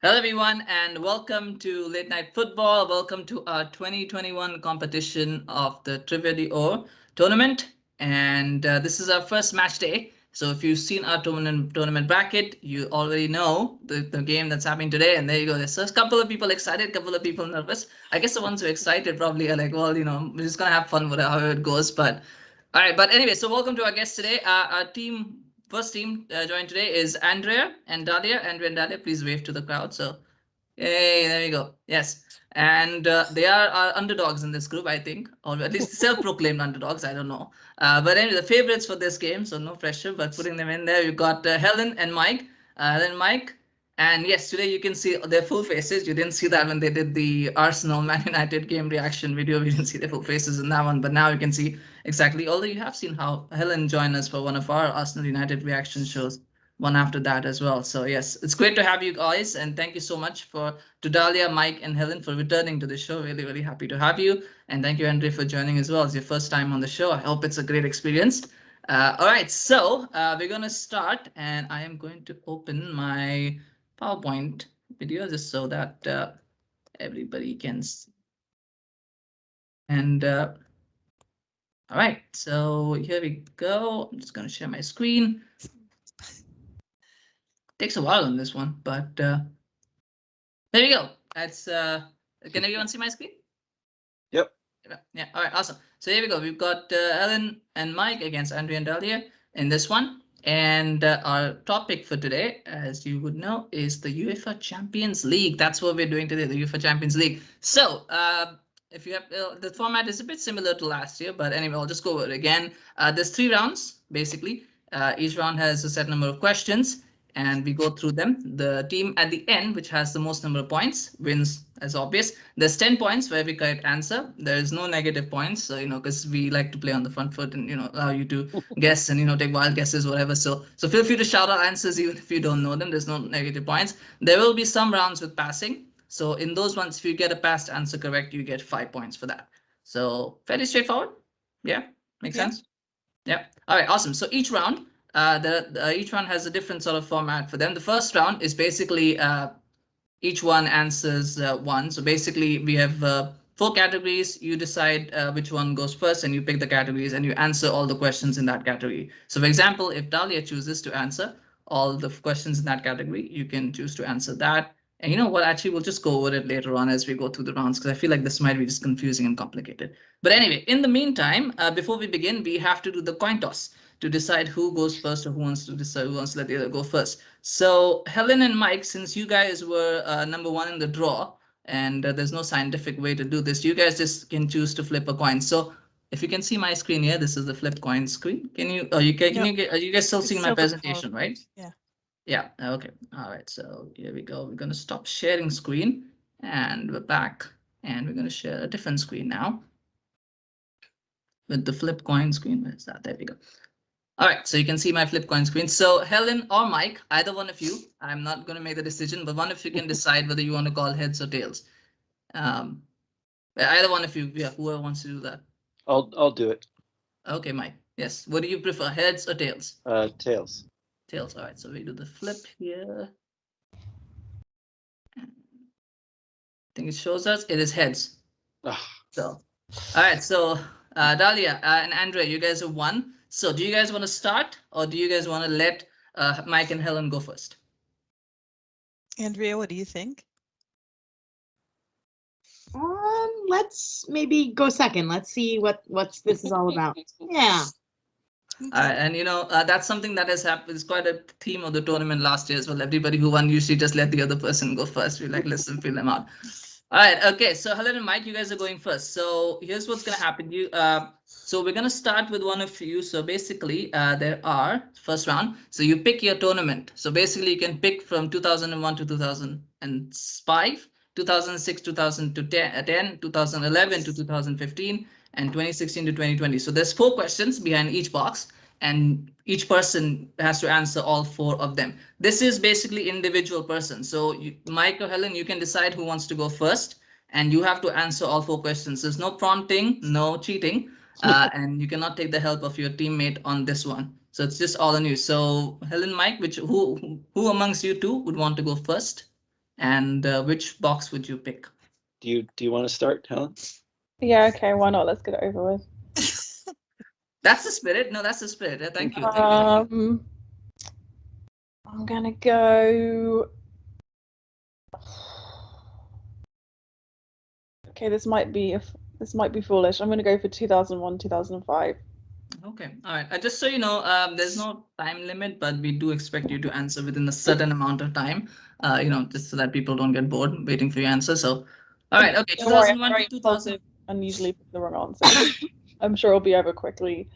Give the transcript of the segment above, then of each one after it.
Hello, everyone, and welcome to Late Night Football. Welcome to our 2021 competition of the Trivia d'Or tournament. And this is our first match day. So if you've seen our tournament bracket, you already know the game that's happening today. And there you go. There's a couple of people excited, a couple of people nervous. I guess the ones who are excited probably are like, well, we're just going to have fun with however it goes. But all right. But anyway, so welcome to our guest today. Our first team joined today is Andrea and Dalia. Andrea and Dalia, please wave to the crowd. So, hey, there you go. Yes. And they are our underdogs in this group, I think, or at least self-proclaimed underdogs. I don't know. But anyway, the favorites for this game, so no pressure, but putting them in there, we've got Helen and Mike. Helen, Mike. And yes, today you can see their full faces. You didn't see that when they did the Arsenal Man United game reaction video. We didn't see their full faces in that one, but now you can see exactly. Although you have seen how Helen joined us for one of our Arsenal United reaction shows, one after that as well. So yes, it's great to have you guys, and thank you so much to Dalia, Mike, and Helen for returning to the show. Really, really happy to have you, and thank you, Andre, for joining as well. It's your first time on the show. I hope it's a great experience. All right, so we're gonna start, and I am going to open my PowerPoint video just so that everybody can see. And all right, so here we go. I'm just going to share my screen. Takes a while on this one, but there we go. That's can everyone see my screen? Yep. Yeah. All right. Awesome. So here we go. We've got Ellen and Mike against Andrea and Dalia in this one. And our topic for today, as you would know, is the UEFA Champions League. That's what we're doing today, the UEFA Champions League. So if you have the format is a bit similar to last year, but anyway, I'll just go over it again. There's 3 rounds, basically. Each round has a set number of questions, and we go through them. The team at the end, which has the most number of points, wins, as obvious. There's 10 points for every correct answer. There is no negative points, so because we like to play on the front foot and allow you to guess and take wild guesses, whatever. So feel free to shout out answers even if you don't know them. There's no negative points. There will be some rounds with passing. So in those ones, if you get a past answer correct, you get 5 points for that. So fairly straightforward. Yeah, makes sense. Yeah. All right. Awesome. So each round has a different sort of format for them. The first round is basically each one answers one. So basically, we have 4 categories. You decide which one goes first, and you pick the categories, and you answer all the questions in that category. So, for example, if Dalia chooses to answer all the questions in that category, you can choose to answer that. And you know what? Actually, we'll just go over it later on as we go through the rounds because I feel like this might be just confusing and complicated. But anyway, in the meantime, before we begin, we have to do the coin toss to decide who goes first or who wants to let the other go first. So Helen and Mike, since you guys were number 1 in the draw, and there's no scientific way to do this, you guys just can choose to flip a coin. So if you can see my screen here, this is the flip coin screen. Can you? Oh, are you guys still seeing my presentation, right? Yeah. Yeah. Okay. All right. So here we go. We're going to stop sharing screen, and we're back, and we're going to share a different screen now with the flip coin screen. Where's that? There we go. All right, so you can see my flip coin screen. So Helen or Mike, either one of you, I'm not going to make the decision, but one of you can decide whether you want to call heads or tails. Either one of you, yeah, whoever wants to do that. I'll do it. Okay, Mike. Yes. What do you prefer, heads or tails? Tails. Tails. All right, so we do the flip here. I think it shows us it is heads. So, all right, so Dalia and Andrea, you guys have won. So do you guys want to start or do you guys want to let Mike and Helen go first? Andrea, what do you think? Let's maybe go second. Let's see what's this is all about. Yeah. And that's something that has happened. It's quite a theme of the tournament last year as well. Everybody who won usually just let the other person go first. We like listen, feel them out. All right. Okay. So Helen and Mike, you guys are going first. So here's what's gonna happen. So we're gonna start with one of you. So basically, there are first round. So you pick your tournament. So basically, you can pick from 2001 to 2005, 2006, 2010, 2011 to 2015, and 2016 to 2020. So there's 4 questions behind each box, and each person has to answer all 4 of them. This is basically individual person. So Mike or Helen, you can decide who wants to go first, and you have to answer all 4 questions. There's no prompting, no cheating, and you cannot take the help of your teammate on this one. So it's just all on you. So Helen, Mike, who amongst you two would want to go first? and which box would you pick? Do you want to start, Helen? Yeah, okay, why not? Let's get it over with. That's the spirit. No, that's the spirit. Thank you. Thank you. I'm gonna go. Okay, this might be foolish. I'm gonna go for 2001, 2005. Okay, all right. Just so you know, there's no time limit, but we do expect you to answer within a certain amount of time. Just so that people don't get bored waiting for your answer. So, all right, okay, Don't worry, I'm 2001 very to 2000. impulsive and usually pick the wrong answer. I'm sure it'll be over quickly.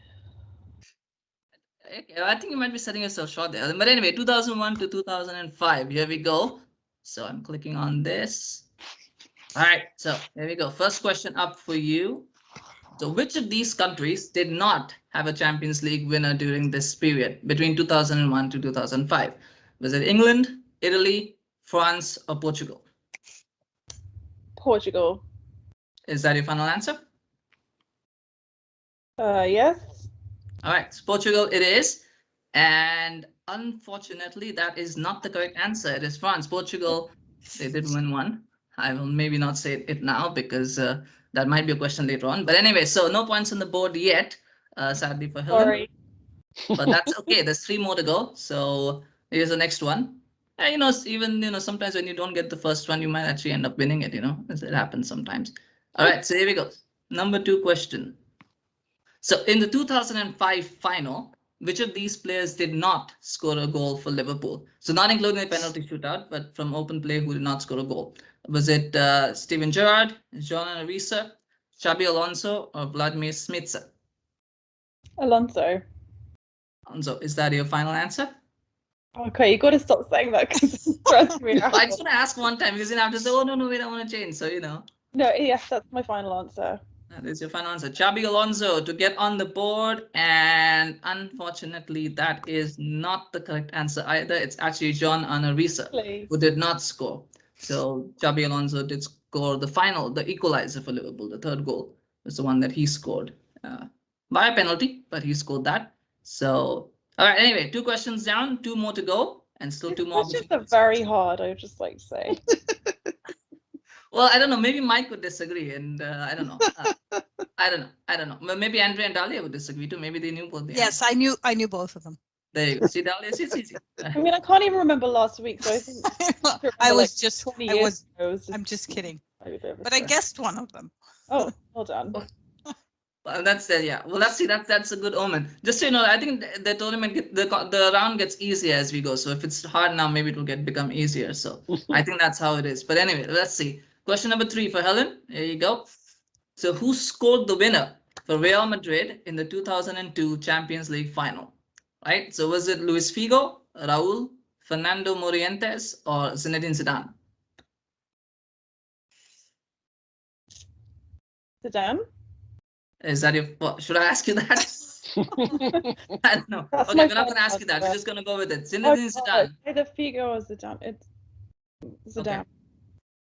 Okay, I think you might be setting yourself short there. But anyway, 2001 to 2005. Here we go. So I'm clicking on this. All right, so there we go. First question up for you. So which of these countries did not have a Champions League winner during this period between 2001 to 2005? Was it England, Italy, France, or Portugal? Portugal. Is that your final answer? Yes. All right, so Portugal it is. And unfortunately, that is not the correct answer. It is France. Portugal, they did win one. I will maybe not say it now because that might be a question later on. But anyway, so no points on the board yet, sadly for Helen. Sorry. But that's okay. There's 3 more to go. So here's the next one. And, even, sometimes when you don't get the first one, you might actually end up winning it, it happens sometimes. All right, so here we go. Number 2 question. So in the 2005 final, which of these players did not score a goal for Liverpool? So not including the penalty shootout, but from open play who did not score a goal. Was it Steven Gerrard, John Arisa, Xabi Alonso, or Vladimir Smica? Alonso. Alonso, is that your final answer? Okay, you got to stop saying that because it's stressing me out. I just want to ask one time because then after say, oh no, wait, I want to change. So No, yes, that's my final answer. that is your final answer. Xabi Alonso to get on the board, and unfortunately, that is not the correct answer either. It's actually John Arisa who did not score. So Xabi Alonso did score the equalizer for Liverpool. The third goal was the one that he scored by a penalty, but he scored that. So, all right. Anyway, 2 questions down, 2 more to go, and still 2 more. Questions are very hard. I would just like to say. Well, I don't know. Maybe Mike would disagree, and I don't know. I don't know. Well, maybe Andrea and Dalia would disagree too. Maybe they knew both the Yes, answers. I knew both of them. There you go. See, Dalia, it's easy. I mean, I can't even remember last week, so I think I was like just 20 I years was ago, it was I'm just kidding. maybe a bit of a But I stress. guessed one of them. Oh, well done. Well, that's yeah. Well, that's a good omen. Just so you know, I think the tournament the round gets easier as we go. So if it's hard now, maybe it will become easier. So I think that's how it is. But anyway, let's see. Question number 3 for Helen. There you go. So who scored the winner for Real Madrid in the 2002 Champions League final? Right. So was it Luis Figo, Raúl, Fernando Morientes, or Zinedine Zidane? Zidane? Is that your? Should I ask you that? I don't know. That's Okay, my we're not going to final ask you that. We're answer. just going to go with it. Oh, Zinedine God. Zidane. Either Figo or Zidane. It's Zidane. Okay.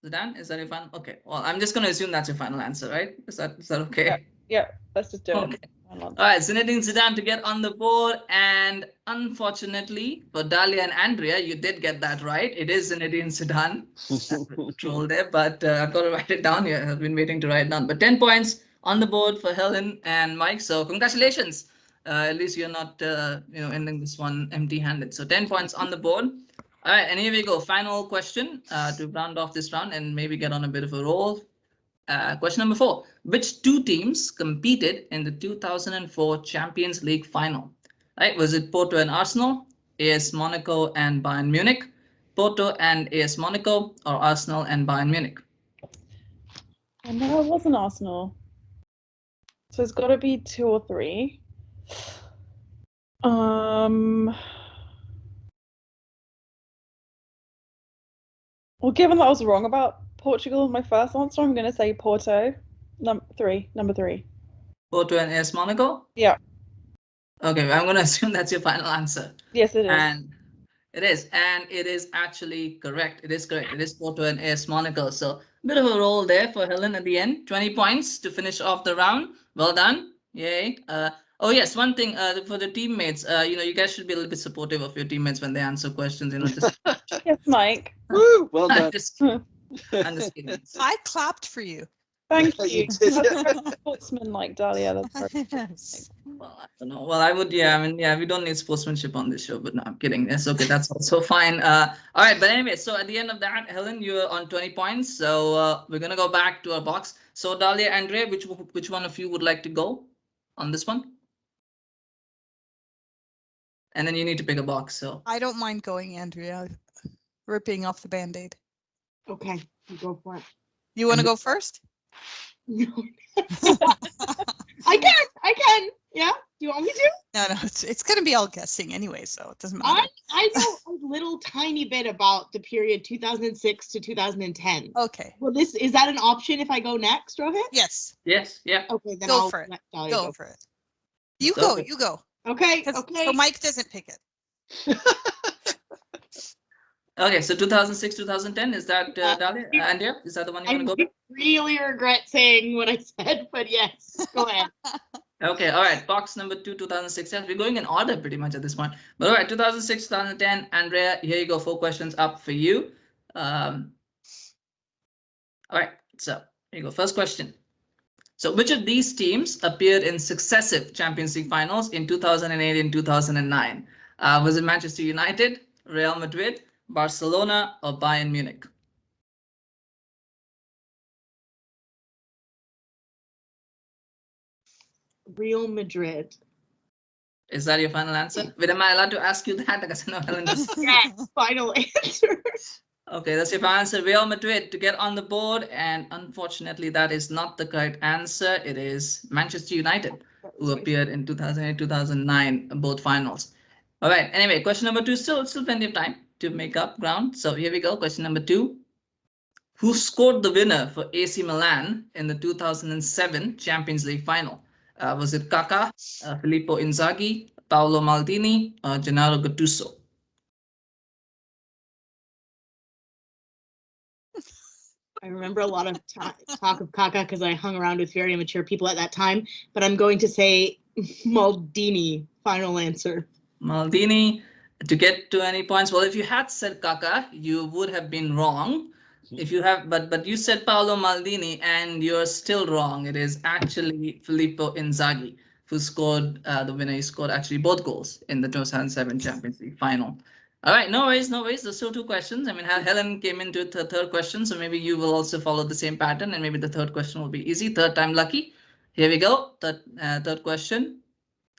Zidane, is that your final? Okay. Well, I'm just going to assume that's your final answer, right? Is that okay? Yeah, let's just do it. Okay. All right, Zinedine Zidane to get on the board, and unfortunately for Dalia and Andrea, you did get that right. It is Zinedine Zidane. Troll there, but I've got to write it down here. I've been waiting to write it down. But 10 points on the board for Helen and Mike. So congratulations. At least you're not, ending this one empty-handed. So 10 points on the board. All right, and here we go. Final question to round off this round and maybe get on a bit of a roll. Question number 4. Which 2 teams competed in the 2004 Champions League final? Right? Was it Porto and Arsenal, AS Monaco and Bayern Munich, Porto and AS Monaco, or Arsenal and Bayern Munich? I know it wasn't Arsenal. So it's got to be 2 or 3. Well, given that I was wrong about Portugal in my first answer, I'm going to say Porto. Number 3. Porto and AS Monaco? Yeah. Okay, I'm going to assume that's your final answer. Yes, it is. And it is. And it is actually correct. It is correct. It is Porto and AS Monaco. So a bit of a roll there for Helen at the end. 20 points to finish off the round. Well done. Yay. Oh yes, one thing for the teammates, you guys should be a little bit supportive of your teammates when they answer questions. Just Yes, Mike. Woo, well done. I'm just kidding. I clapped for you. Thank You you. did. That's very sportsman-like, Dalia. That's very Yes. Well, I don't know. Well, I would, yeah. I mean, yeah, we don't need sportsmanship on this show, but no, I'm kidding. It's okay. That's also fine. All right, but anyway, so at the end of that, Helen, you're on 20 points. So we're gonna go back to our box. So Dalia, Andrea, which one of you would like to go on this one? And then you need to pick a box. So I don't mind going, Andrea. Ripping off the Band-Aid. Okay, you go for it. You want to go first? No. I can. Yeah. Do you want me to? No, it's going to be all guessing anyway, so it doesn't matter. I know a little tiny bit about the period 2006 to 2010. Okay. Well, is that an option if I go next, Rohit? Yes. yes, yeah. Okay, then Go I'll for it. let Dalia Go for it. You Let's go. go. You go. Okay. 'Cause- Okay. So Mike doesn't pick it. Okay, so 2006, 2010, is that Yeah. Dalia? Andrea, is that the one you want I to go with? really regret saying what I said, but yes, go ahead. Okay, all right. Box number 2, 2006. Yes, we're going in order pretty much at this point. But all right, 2006, 2010. Andrea, here you go. 4 questions up for you. All right, so here you go. First question. So which of these teams appeared in successive Champions League finals in 2008 and 2009? Was it Manchester United, Real Madrid, Barcelona, or Bayern Munich? Real Madrid. Is that your final answer? Wait, am I allowed to ask you that? Because I know Helen does. Yes, final answer. Okay, that's your final answer. Real Madrid to get on the board, and unfortunately, that is not the correct answer. It is Manchester United, who appeared in 2008, 2009, both finals. All right. Anyway, question number 2. Still plenty of time to make up ground. So here we go. Question number 2. Who scored the winner for AC Milan in the 2007 Champions League final? Was it Kaká, Filippo Inzaghi, Paolo Maldini, or Gennaro Gattuso? I remember a lot of talk of Kaká because I hung around with very immature people at that time, but I'm going to say Maldini, final answer. Maldini to get to any points. Well, if you had said Kaká, you would have been wrong. If you have, but you said Paolo Maldini, and you're still wrong. It is actually Filippo Inzaghi who scored the winner. He scored actually both goals in the 2007 Champions League final. All right, no worries, no worries. There's still 2 questions. I mean, Helen came into the third question, so maybe you will also follow the same pattern, and maybe the third question will be easy. Third time lucky. Here we go. Third question.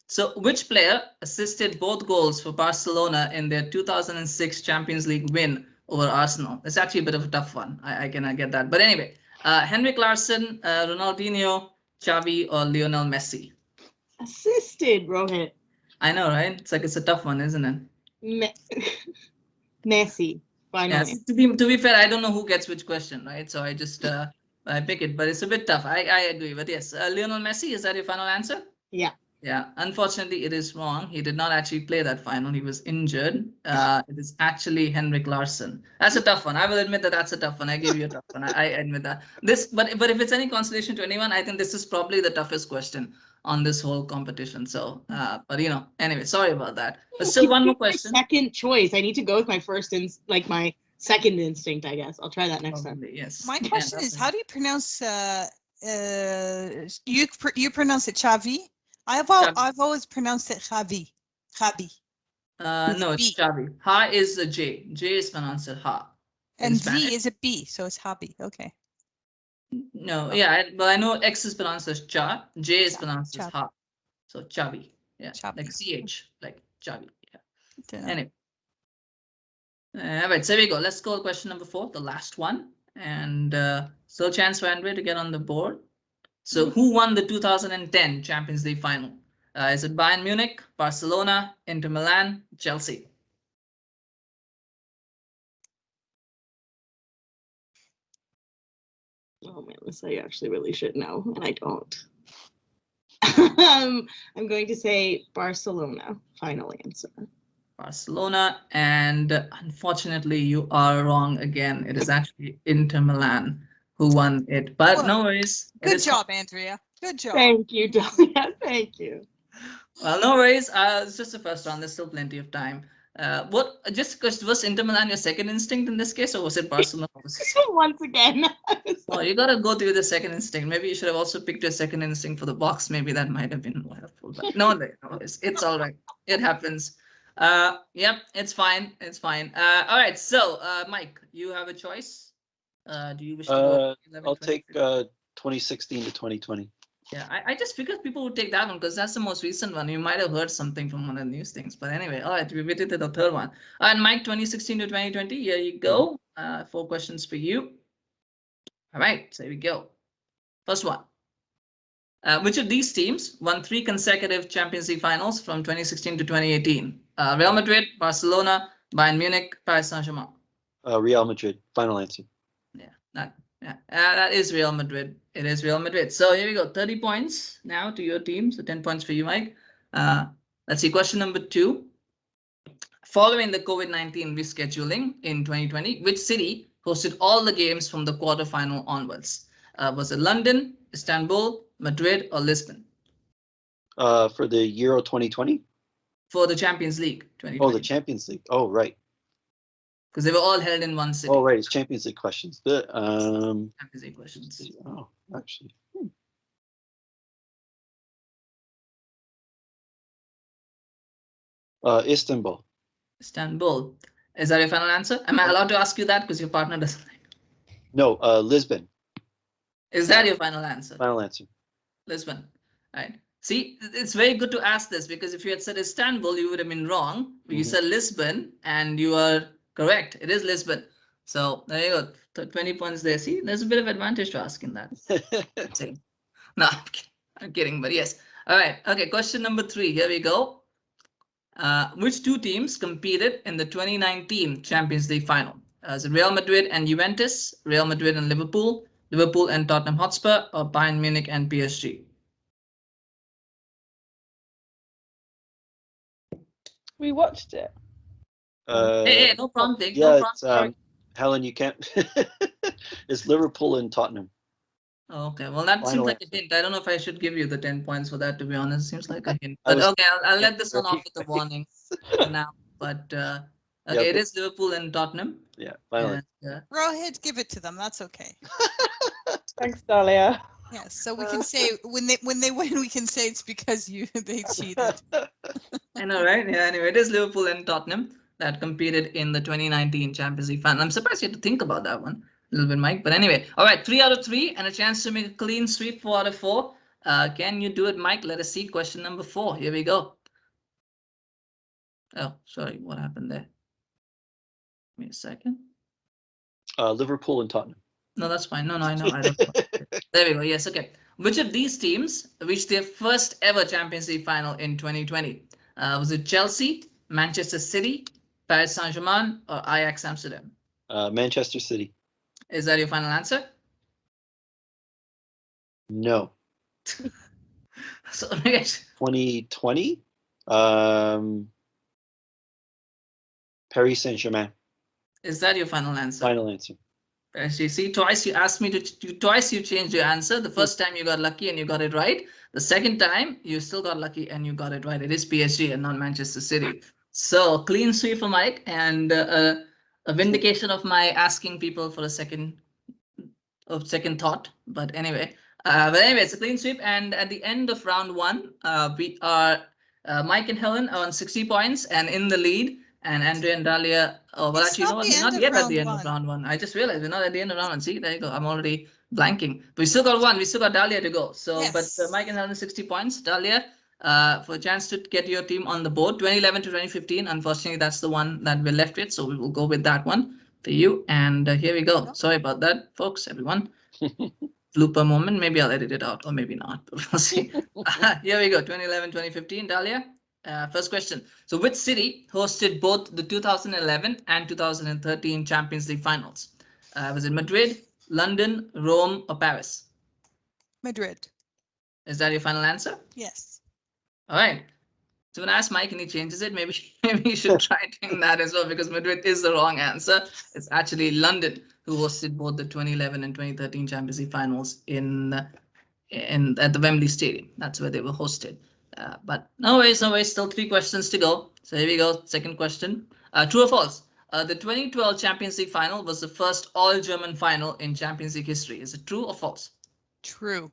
So which player assisted both goals for Barcelona in their 2006 Champions League win over Arsenal? It's actually a bit of a tough one. I cannot get that. But anyway, Henrik Larsson, Ronaldinho, Xavi, or Lionel Messi? Assisted, Rohit. I know, right? It's a tough one, isn't it? Messi, final Yes. answer. To be fair, I don't know who gets which question, right? So I just I pick it, but it's a bit tough. I agree. But yes, Lionel Messi, is that your final answer? Yeah. Yeah, unfortunately, it is wrong. He did not actually play that final. He was injured. It is actually Henrik Larsson. That's a tough one. I will admit that that's a tough one. I give you a tough one. I admit that. But if it's any consolation to anyone, I think this is probably the toughest question on this whole competition. So, but anyway, sorry about that. But still, one more question. Second choice. I need to go with my first my second instinct, I guess. I'll try that next time. Probably, yes. My question is, how do you pronounce you pronounce it Xavi? I've always pronounced it Javi. Javi. No, it's Xavi. Ha is a J. J is pronounced Ha. And V is a B, so it's Javi. Okay. No, yeah, but I know X is pronounced as Cha. J is pronounced as Ha. So Xavi. Yeah, Xavi. like CH, like Xavi. Yeah. Yeah. Anyway. All right, so here we go. Let's go to question number 4, the last one. And still a chance for Andrea to get on the board. So who won the 2010 Champions League final? Is it Bayern Munich, Barcelona, Inter Milan, Chelsea? Oh man, this I actually really should know, and I don't. I'm going to say Barcelona, final answer. Barcelona, and unfortunately you are wrong again. It is actually Inter Milan who won it, but no worries. Good job, Andrea. Good job. Thank you, Dalia. Thank you. Well, no worries. It's just the first round. There's still plenty of time. What? Just because was Inter Milan your second instinct in this case, or was it Barcelona? Once again. Oh, you gotta go through the second instinct. Maybe you should have also picked your second instinct for the box. Maybe that might have been more helpful. But no, it's all right. It happens. Yep, it's fine. It's fine. All right. So, Mike, you have a choice. Do you wish to go? 11, I'll 20, take 2016 to 2020. Yeah, I just figured people would take that one because that's the most recent one. You might have heard something from one of the news things. But anyway, all right, we waited to the third one. And Mike, 2016 to 2020, here you go. 4 questions for you. All right, so here we go. First one. Which of these teams won 3 consecutive Champions League finals from 2016 to 2018? Real Madrid, Barcelona, Bayern Munich, Paris Saint-Germain. Real Madrid. Final answer. That is Real Madrid. It is Real Madrid. So here we go. 30 points now to your team. So 10 points for you, Mike. Let's see. Question number 2. Following the COVID-19 rescheduling in 2020, which city hosted all the games from the quarterfinal onwards? Was it London, Istanbul, Madrid, or Lisbon? For the Euro 2020? For the Champions League 2020. Oh, the Champions League. Oh, right. Because they were all held in one city. Oh, right. It's Champions League questions. Champions League questions. Oh, actually. Istanbul. Istanbul. Is that your final answer? Am I allowed to ask you that because your partner doesn't? No, Lisbon. Is that your final answer? Final answer. Lisbon. Right. See, it's very good to ask this because if you had said Istanbul, you would have been wrong. But you said Lisbon and you are correct. It is Lisbon. So there you go. 20 points there. See, there's a bit of advantage to asking that. No, I'm kidding, but yes. All right. Okay. Question number 3. Here we go. Which 2 teams competed in the 2019 Champions League final? Is it Real Madrid and Juventus, Real Madrid and Liverpool, Liverpool and Tottenham Hotspur, or Bayern Munich and PSG? We watched it. Hey, no prompting. Yeah, No prompting. Helen, you can't. It's Liverpool and Tottenham. Okay, well, that seems Final like a answer. hint. I don't know if I should give you the 10 points for that, to be honest. Seems like a hint. But okay, I'll let this one off with a warning for now. But okay, it is Liverpool and Tottenham. Yeah, final answer. Rohit, give it to them. That's okay. Thanks, Dalia. Yes, so we can say when they win, we can say it's because they cheated. I know, right? Yeah, anyway, it is Liverpool and Tottenham that competed in the 2019 Champions League final. I'm surprised you had to think about that one a little bit, Mike. But anyway, all right, 3 out of 3 and a chance to make a clean sweep, 4 out of 4. Can you do it, Mike? Let us see. Question number 4. Here we go. Oh, sorry. What happened there? Give me a second. Liverpool and Tottenham. No, that's fine. No, I know. I don't know. There we go. Yes, okay. Which of these teams reached their first ever Champions League final in 2020? Was it Chelsea, Manchester City, Paris Saint-Germain, or Ajax Amsterdam? Manchester City. Is that your final answer? No. So, yes. 2020. Paris Saint-Germain. Is that your final answer? Final answer. As you see, twice you asked me to, twice you changed your answer. The first time you got lucky and you got it right. The second time you still got lucky and you got it right. It is PSG and not Manchester City. So clean sweep for Mike and a vindication of my asking people for a second thought. But anyway, it's a clean sweep. And at the end of round 1, we are Mike and Helen are on 60 points and in the lead. And Andrea and Dalia, well, actually, you know what? We're not yet at the end of round 1. I just realized we're not at the end of round 1. See, there you go. I'm already blanking. But we still got 1. We still got Dalia to go. So, yes. But Mike and Helen, 60 points. Dalia, for a chance to get your team on the board, 2011 to 2015. Unfortunately, that's the one that we're left with. So we will go with that one for you. And here we go. Sorry about that, folks, everyone. Blooper moment. Maybe I'll edit it out or maybe not. But we'll see. Here we go. 2011, 2015. Dalia. First question. So which city hosted both the 2011 and 2013 Champions League finals? Was it Madrid, London, Rome, or Paris? Madrid. Is that your final answer? Yes. All right. So when I ask Mike and he changes it, maybe you should try doing that as well because Madrid is the wrong answer. It's actually London who hosted both the 2011 and 2013 Champions League finals at the Wembley Stadium. That's where they were hosted. But no worries, still 3 questions to go. So here we go, second question. True or false? The 2012 Champions League final was the first all-German final in Champions League history. Is it true or false? True.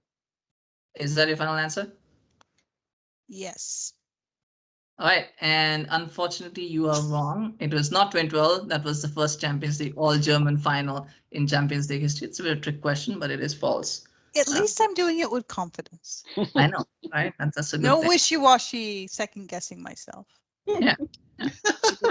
Is that your final answer? Yes. All right, and unfortunately, you are wrong. It was not 2012. That was the first Champions League all-German final in Champions League history. It's a bit of a trick question, but it is false. At least I'm doing it with confidence. I know, right? That's a good No thing. wishy-washy second guessing myself. Yeah.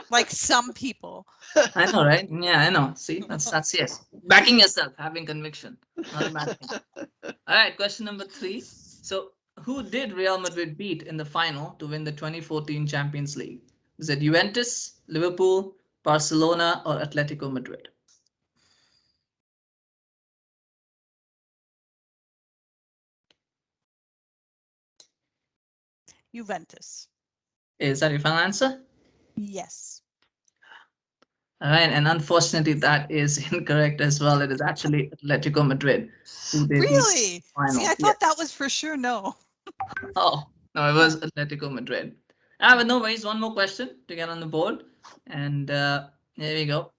Like some people. I know, right? Yeah, I know. See, that's yes. Backing yourself, having conviction. Not a bad thing. All right, question number 3. So, who did Real Madrid beat in the final to win the 2014 Champions League? Is it Juventus, Liverpool, Barcelona, or Atletico Madrid? Juventus. Is that your final answer? Yes. All right, and unfortunately, that is incorrect as well. It is actually Atletico Madrid who they beat Really? in the final. See, I Yes. thought that was for sure no. Oh, no, it was Atletico Madrid. But no worries. One more question to get on the board. And there we go.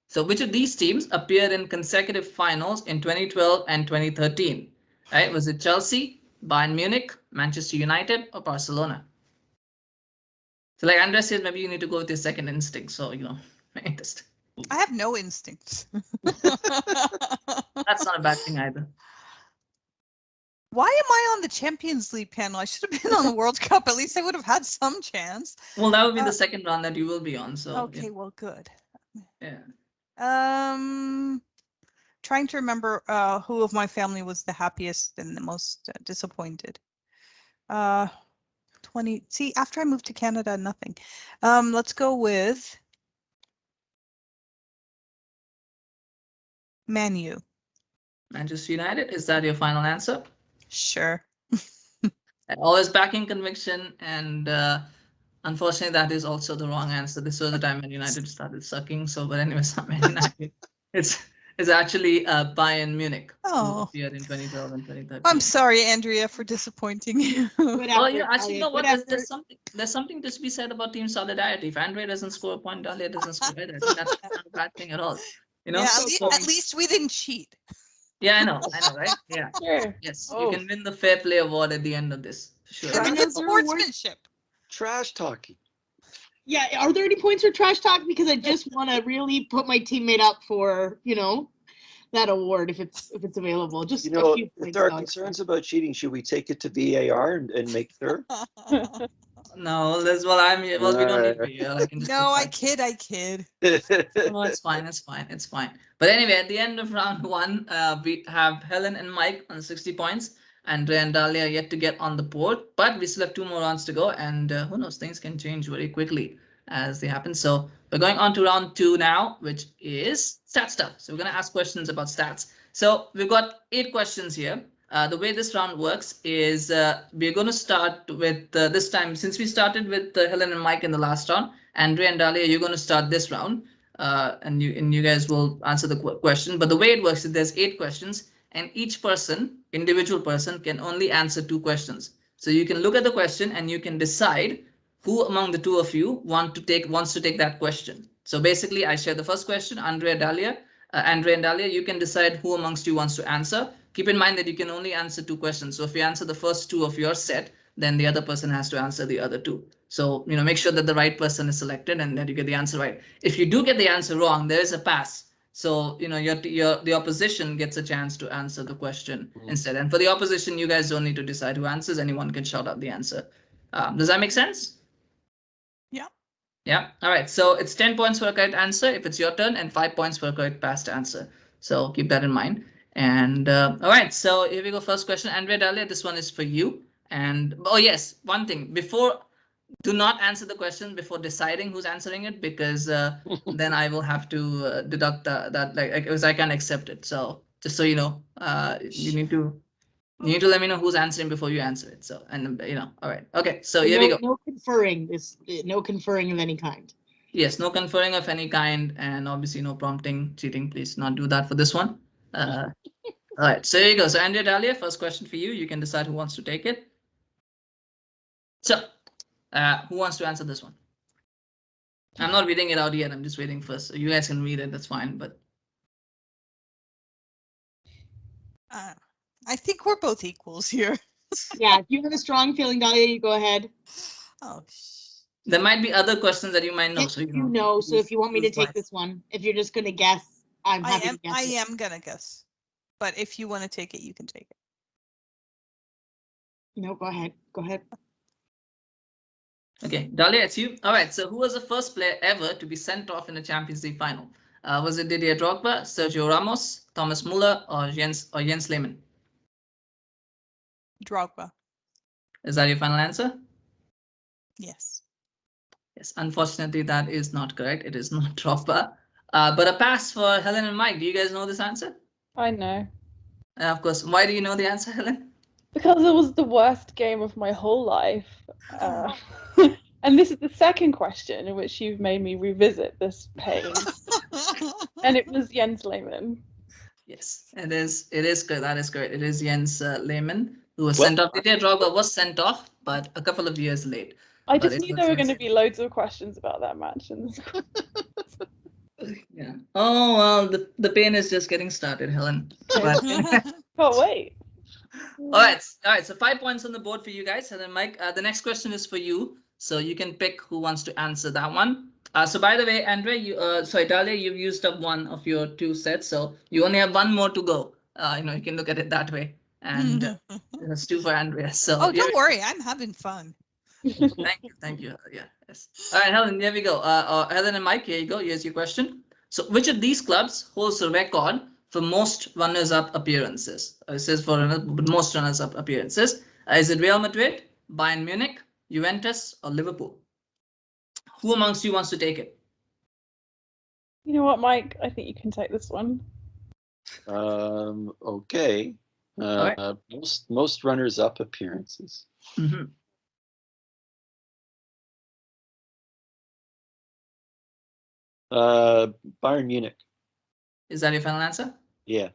So which of these teams appeared in consecutive finals in 2012 and 2013? Right? Was it Chelsea, Bayern Munich, Manchester United, or Barcelona? So like Andrea says, maybe you need to go with your second instinct. So, interesting. I have no instincts. That's not a bad thing either. Why am I on the Champions League panel? I should have been on the World Cup. At least I would have had some chance. Well, that would be the second round that you will be on. So Okay, well, good. yeah. Trying to remember who of my family was the happiest and the most disappointed. 20. See, after I moved to Canada, nothing. Let's go with Man U. Manchester United, is that your final answer? Sure. Always backing conviction, and unfortunately, that is also the wrong answer. This was the time when United started sucking. So, but anyway, it's not Man United. It's actually Bayern Munich who appeared in 2012 and 2013. I'm sorry, Andrea, for disappointing you. Well, actually, you know what? There's something to be said about team solidarity. If Andrea doesn't score a point, Dalia doesn't score either. I think that's not a bad thing at all. Yeah, at least we didn't cheat. Yeah, I know, right? Yeah. Sure. Yes, Oh. you can win the fair play award at the end of this. Sure. Yeah, but it's sportsmanship. Trash talking. Yeah, are there any points for trash talk? Because I just want to really put my teammate up for, that award if it's available. Just a few if points. there are concerns about cheating, should we take it to VAR and make sure? No, we don't need VAR. I can just No, I kid. No, it's fine. It's fine. But anyway, at the end of round 1, we have Helen and Mike on 60 points. Andrea and Dalia are yet to get on the board, but we still have 2 more rounds to go, and who knows, things can change very quickly as they happen. So we're going on to round 2 now, which is stat stuff. So we're going to ask questions about stats. So we've got 8 questions here. The way this round works is we're going to start with this time, since we started with Helen and Mike in the last round, Andrea and Dalia, you're going to start this round, and you guys will answer the question. But the way it works is there's 8 questions, and each individual person, can only answer 2 questions. So you can look at the question and you can decide who among the 2 of you wants to take that question. So basically, I share the first question. Andrea and Dalia, you can decide who amongst you wants to answer. Keep in mind that you can only answer 2 questions. So if you answer the first 2 of your set, then the other person has to answer the other 2. So, make sure that the right person is selected and that you get the answer right. If you do get the answer wrong, there is a pass. So, the opposition gets a chance to answer the question instead. And for the opposition, you guys don't need to decide who answers. Anyone can shout out the answer. Does that make sense? Yeah. Yeah. All right. So it's 10 points for a correct answer if it's your turn, and 5 points for a correct past answer. So keep that in mind. And all right. So here we go. First question, Andrea Dalia, this one is for you. And oh yes, one thing do not answer the question before deciding who's answering it, because then I will have to deduct that because I can't accept it. So just so you know, you need to let me know who's answering before you answer it. So, and all right. Okay. So here we go. No conferring. No conferring of any kind. Yes, no conferring of any kind, and obviously no prompting, cheating. Please not do that for this one. All right, so here you go. So Andrea Dalia, first question for you. You can decide who wants to take it. So, who wants to answer this one? I'm not reading it out yet. I'm just waiting first. So you guys can read it. That's fine. But I think we're both equals here. Yeah, if you have a strong feeling, Dahlia, you go ahead. Oh, there might be other questions that you might know. If So you know, so if you want me to choose take wisely. this one, if you're just gonna guess, I'm happy to guess. I it. am gonna guess, but if you want to take it, you can take it. No, go ahead. Go ahead. Okay, Dahlia, it's you. All right. So, who was the first player ever to be sent off in a Champions League final? Was it Didier Drogba, Sergio Ramos, Thomas Muller, or Jens Lehmann? Drogba. Is that your final answer? Yes. Yes. Unfortunately, that is not correct. It is not Drogba. But a pass for Helen and Mike. Do you guys know this answer? I know. Of course. Why do you know the answer, Helen? Because it was the worst game of my whole life. And this is the second question in which you've made me revisit this pain. And it was Jens Lehmann. Yes, it is. It is good. That is correct. It is Jens Lehmann who was Well- sent off. Didier Drogba was sent off, but a couple of years late. I But just it knew was there were Jens going to be loads of questions about that match. And Yeah. Oh well, the pain is just getting started, Helen. But can't wait. all right, all right. So 5 points on the board for you guys, Helen, and Mike. The next question is for you, so you can pick who wants to answer that one. So by the way, Andrea, sorry, Dalia, you've used up one of your 2 sets, so you only have one more to go. You can look at it that way, and that's 2 for Andrea. So Oh, don't worry, I'm having fun. Thank you. Yeah, yes. All right, Helen, here we go. Helen and Mike, here you go. Here's your question. So, which of these clubs holds the record for most runners-up appearances? It says for most runners-up appearances. Is it Real Madrid, Bayern Munich, Juventus, or Liverpool? Who amongst you wants to take it? You know what, Mike? I think you can take this one. Okay. right. Most runners-up appearances. Mm-hmm. Bayern Munich. Is that your final answer? Yeah.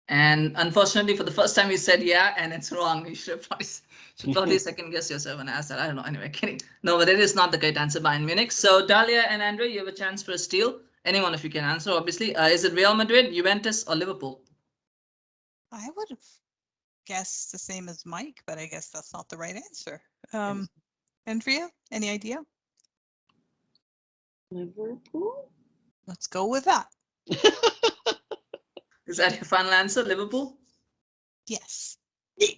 And unfortunately, for the first time, you said yeah, and it's wrong. You should probably second guess yourself and ask that. I don't know. Anyway, kidding. No, but it is not the correct answer, Bayern Munich. So Dalia and Andrea, you have a chance for a steal. Anyone if you can answer, obviously. Is it Real Madrid, Juventus, or Liverpool? I would have guessed the same as Mike, but I guess that's not the right answer. Andrea, any idea? Liverpool? Let's go with that. Is that your final answer, Liverpool? Yes.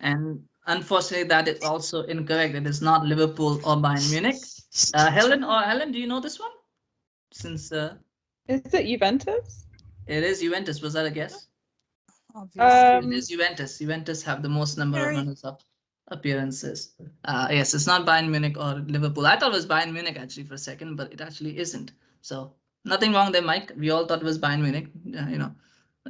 And unfortunately, that is also incorrect. It is not Liverpool or Bayern Munich. Helen, do you know this one? Since Is it Juventus? it is Juventus, was that a guess? Obviously. It is Juventus. Juventus have the most number of Very- runners-up appearances. Yes, it's not Bayern Munich or Liverpool. I thought it was Bayern Munich actually for a second, but it actually isn't. So nothing wrong there, Mike. We all thought it was Bayern Munich.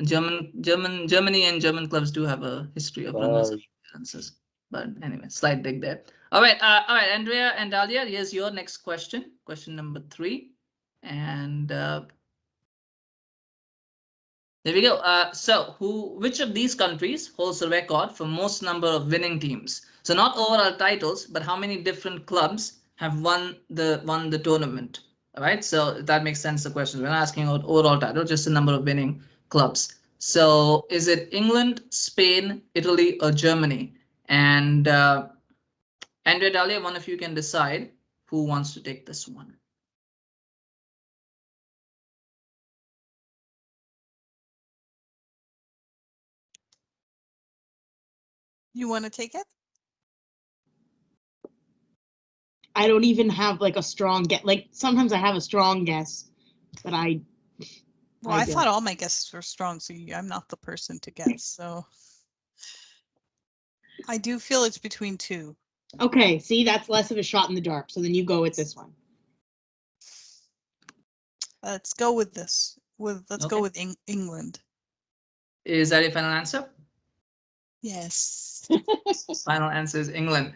Germany and German clubs do have a history of runners-up appearances. But anyway, slight dig there. All right, Andrea and Dalia, here's your next question. Question number 3, and there we go. Which of these countries holds the record for most number of winning teams? So not overall titles, but how many different clubs have won the tournament? All right. So that makes sense. The question we're not asking about overall title, just the number of winning clubs. So is it England, Spain, Italy, or Germany? And Andrea, Dalia, one of you can decide who wants to take this one. You want to take it? I don't even have like a strong guess. Like sometimes I have a strong guess, but I I don't. thought all my guesses were strong, so I'm not the person to guess. So I do feel it's between 2. Okay, see, that's less of a shot in the dark. So then you go with this one. Let's go with this. Let's go Okay. with England. Is that your final answer? Yes. Final answer is England.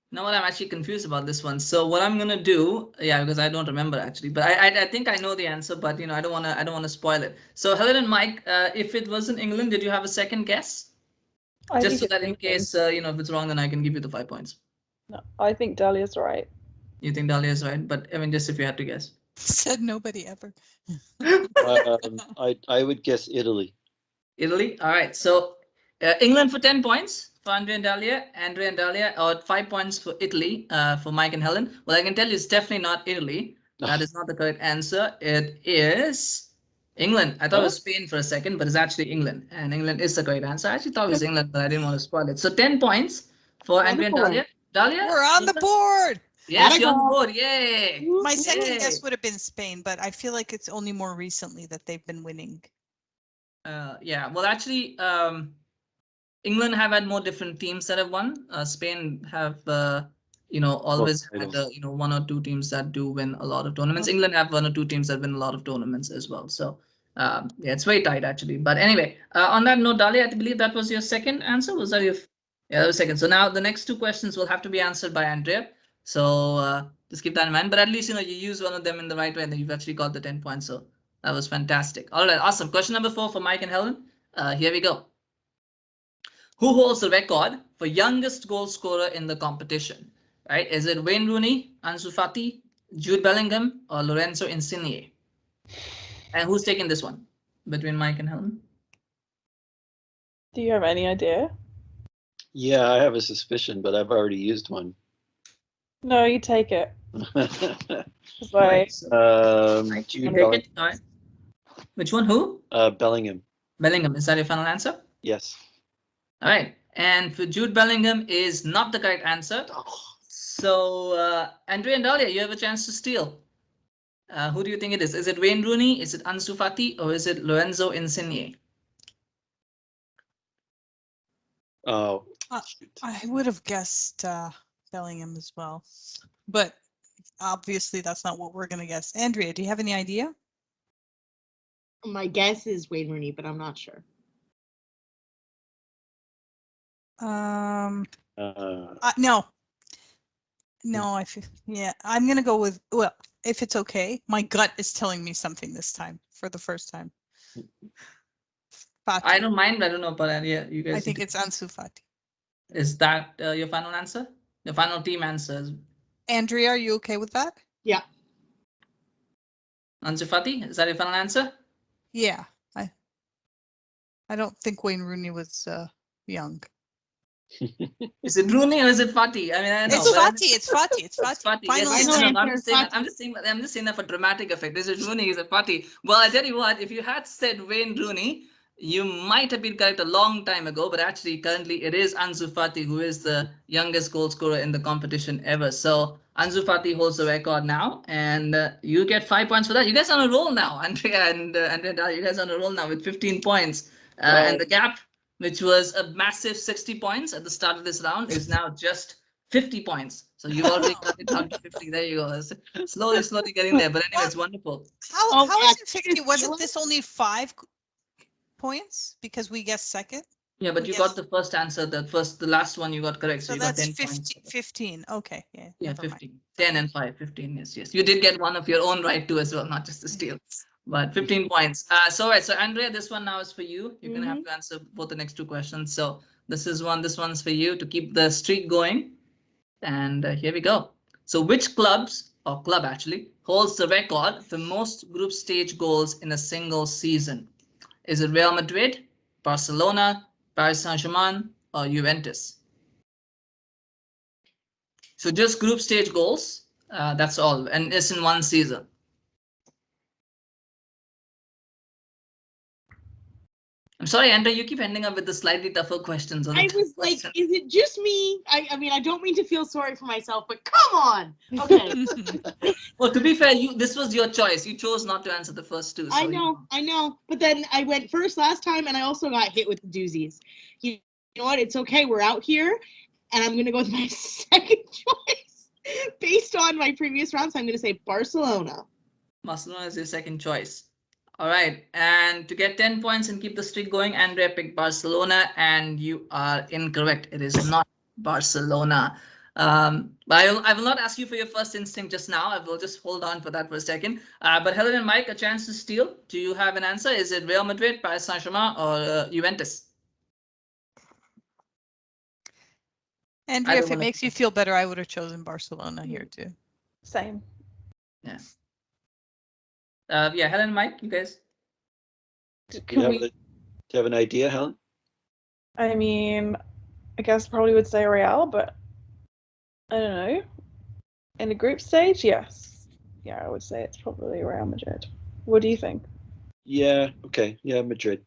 Know what? I'm actually confused about this one. So what I'm gonna do, yeah, because I don't remember actually, but I think I know the answer, but I don't wanna spoil it. So Helen and Mike, if it wasn't England, did you have a second guess? I Just think so it's that in England. case if it's wrong, then I can give you the 5 points. No, I think Dalia's right. You think Dalia is right, but I mean, just if you had to guess. Said nobody ever. I would guess Italy. Italy. All right. So England for 10 points for Andrea and Dalia. Andrea and Dalia, or 5 points for Italy for Mike and Helen. Well, I can tell you it's definitely not Italy. That is not the correct answer. It is England. I thought it was Spain for a second, but it's actually England. And England is the correct answer. I actually thought it was England, but I didn't want to spoil it. So 10 points for Andrea and Wonderful. Dalia. Dalia? We're on the board. Yes, Gotta you're on the go. board. Yay. My second Yay. guess would have been Spain, but I feel like it's only more recently that they've been winning. Yeah, well, actually, England have had more different teams that have won. Spain have, always had, one or two teams that do win a lot of tournaments. England have one or two teams that win a lot of tournaments as well. So, yeah, it's very tight actually. But anyway, on that note, Dalia, I believe that was your second answer. Was that your? Yeah, that was second. So now the next two questions will have to be answered by Andrea. So just keep that in mind. But at least you use one of them in the right way, and then you've actually got the 10 points. So that was fantastic. All right, awesome. Question number 4 for Mike and Helen. Here we go. Who holds the record for youngest goal scorer in the competition? Right? Is it Wayne Rooney, Ansu Fati, Jude Bellingham, or Lorenzo Insigne? And who's taking this one between Mike and Helen? Do you have any idea? Yeah, I have a suspicion, but I've already used one. No, you take it. Right, so Jude take Bellingham. it. All right. Which one? Who? Bellingham. Bellingham. Is that your final answer? Yes. All right. And for Jude Bellingham is not the correct answer. So Andrea and Dalia, you have a chance to steal. Who do you think it is? Is it Wayne Rooney? Is it Ansu Fati? Or is it Lorenzo Insigne? Oh, I would have guessed Bellingham as well, but obviously that's not what we're going to guess. Andrea, do you have any idea? My guess is Wayne Rooney, but I'm not sure. No. Yeah, I'm going to go with, well, if it's okay, my gut is telling me something this time for the first time. Fati. I don't mind. I don't know, but yeah, you guys. I think it's Ansu Fati. Is that your final answer? Your final team answers? Andrea, are you okay with that? Yeah. Ansu Fati, is that your final answer? Yeah. I don't think Wayne Rooney was young. Is it Rooney or is it Fati? I mean, I don't know. It's but Fati. It's Fati. It's Fati. Fati. Final Yes, answer. no, I'm just saying. Fati. I'm just saying that for dramatic effect. Is it Rooney? Is it Fati? Well, I tell you what. If you had said Wayne Rooney, you might have been correct a long time ago. But actually, currently, it is Ansu Fati who is the youngest goal scorer in the competition ever. So Ansu Fati holds the record now, and you get 5 points for that. You guys are on a roll now, Andrea and Andrea. You guys are on a roll now with 15 points, and the gap, which was a massive 60 points at the start of this round, is now just 50 points. So you've already cut it down to 50. There you go. Slowly getting there. But anyway, it's wonderful. How yeah, is it 50? Wasn't this only 5 points because we guessed second? Yeah, but you got the first answer, the last one you got correct. So you got that's 10 points. 15. Okay. Yeah. Yeah, never 15. mind. 10 and 5, 15. Yes. You did get one of your own right too as well, not just the steal. But 15 points. So Andrea, this one now is for you. You're gonna have to answer both the next two questions. So this one's for you to keep the streak going. And here we go. So which club actually holds the record for most group stage goals in a single season? Is it Real Madrid, Barcelona, Paris Saint-Germain, or Juventus? So just group stage goals, that's all, and it's in one season. I'm sorry, Andrea, you keep ending up with the slightly tougher questions. I was like, is it just me? I mean, I don't mean to feel sorry for myself, but come on. Okay. Well, to be fair, this was your choice. You chose not to answer the first two. So I know. But then I went first last time, and I also got hit with the doozies. You know what? It's okay. We're out here, and I'm gonna go with my second choice based on my previous rounds. I'm gonna say Barcelona. Barcelona is your second choice. All right, and to get 10 points and keep the streak going, Andrea picked Barcelona, and you are incorrect. It is not Barcelona. But I will not ask you for your first instinct just now. I will just hold on for that for a second. But Helen and Mike, a chance to steal. Do you have an answer? Is it Real Madrid, Paris Saint-Germain, or Juventus? Andrea, Either if it one of makes you feel better, I would have chosen Barcelona here too. Same. Yeah. Yeah, Helen, Mike, you guys. Can we? Do you have an idea, Helen? I mean, I guess probably would say Real, but I don't know. In the group stage, yes. Yeah, I would say it's probably Real Madrid. What do you think? Yeah. Okay. Yeah, Madrid.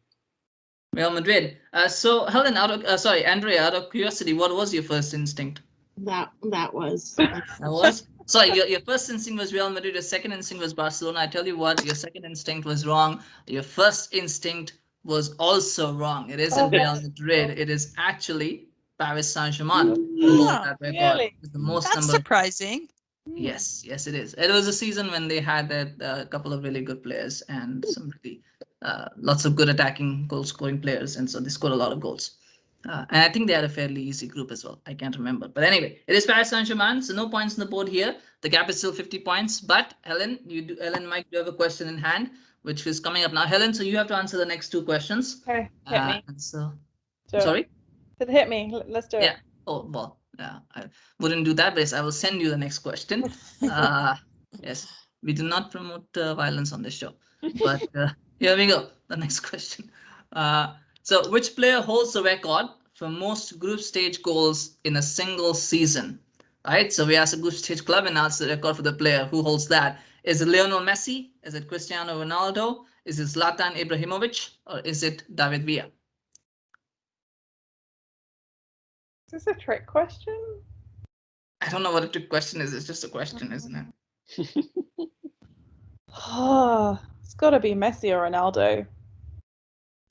Real Madrid. So Helen, sorry, Andrea, out of curiosity, what was your first instinct? That was. That was sorry. Your first instinct was Real Madrid. Your second instinct was Barcelona. I tell you what, your second instinct was wrong. Your first instinct was also wrong. It isn't Real Madrid. It is actually Paris Saint-Germain who holds Oh, that record really? with the most that's number of. surprising. Yes, yes, it is. It was a season when they had a couple of really good players and some really lots of good attacking, goal-scoring players, and so they scored a lot of goals. And I think they had a fairly easy group as well. I can't remember, but anyway, it is Paris Saint-Germain, so no points on the board here. The gap is still 50 points. But Helen, Mike, you have a question in hand, which is coming up now. Helen, so you have to answer the next two questions. Okay, hit me. And so, Do it. sorry. Hit me. Let's do Yeah. it. Oh, well, yeah, I wouldn't do that, but I will send you the next question. Yes, we do not promote violence on this show, but here we go. The next question. So which player holds the record for most group stage goals in a single season? Right. So we asked a group stage club and asked the record for the player who holds that. Is it Lionel Messi? Is it Cristiano Ronaldo? Is it Zlatan Ibrahimovic? Or is it David Villa? Is this a trick question? I don't know what a trick question is. It's just a question, isn't it? Oh, it's got to be Messi or Ronaldo.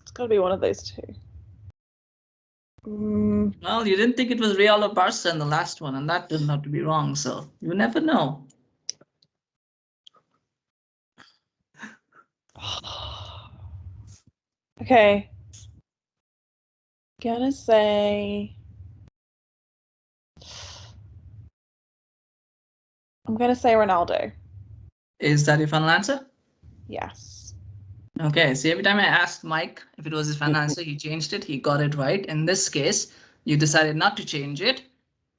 It's got to be one of those two. Well, you didn't think it was Real or Barca in the last one, and that turned out to be wrong. So you never know. Okay. Gonna say. I'm gonna say Ronaldo. Is that your final answer? Yes. Okay, so every time I asked Mike if it was his final answer, he changed it. He got it right. In this case, you decided not to change it,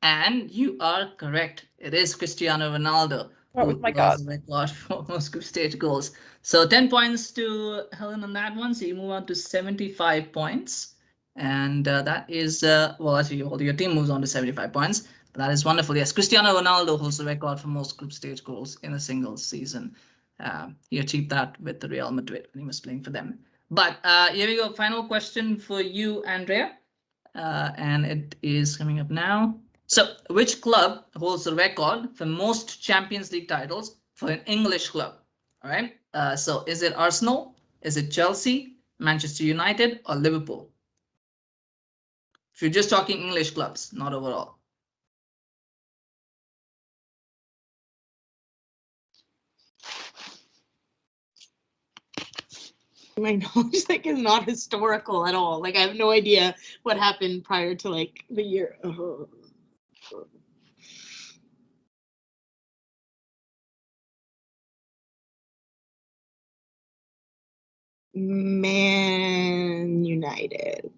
and you are correct. It is Cristiano Ronaldo What who was my was god? the record for most group stage goals. So 10 points to Helen on that one. So you move on to 75 points. And that is, well, actually, your team moves on to 75 points. But that is wonderful. Yes, Cristiano Ronaldo holds the record for most group stage goals in a single season. He achieved that with the Real Madrid when he was playing for them. But here we go. Final question for you, Andrea. And it is coming up now. So, which club holds the record for most Champions League titles for an English club? All right. So, is it Arsenal? Is it Chelsea, Manchester United, or Liverpool? If you're just talking English clubs, not overall. My knowledge is not historical at all. I have no idea what happened prior to the year. Man United.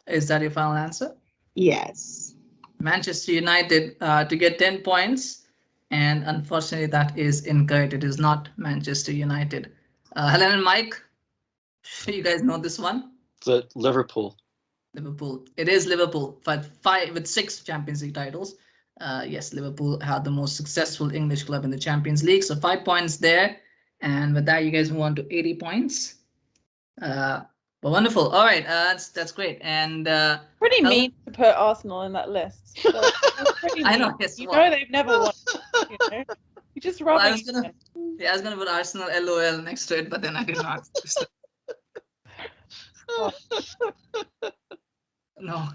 Is that your final answer? Yes. Manchester United to get 10 points. And unfortunately, that is incorrect. It is not Manchester United. Helen and Mike, you guys know this one? The Liverpool. Liverpool. It is Liverpool, but with 6 Champions League titles. Yes, Liverpool had the most successful English club in the Champions League. So 5 points there. And with that, you guys move on to 80 points. But wonderful. All right, that's great. And Pretty Helen? mean to put Arsenal in that list. So pretty I know. mean. Yes, You well, know they've never won. You know, you're just well, rubbing. I was gonna put Arsenal LOL next to it, but then I did not. No,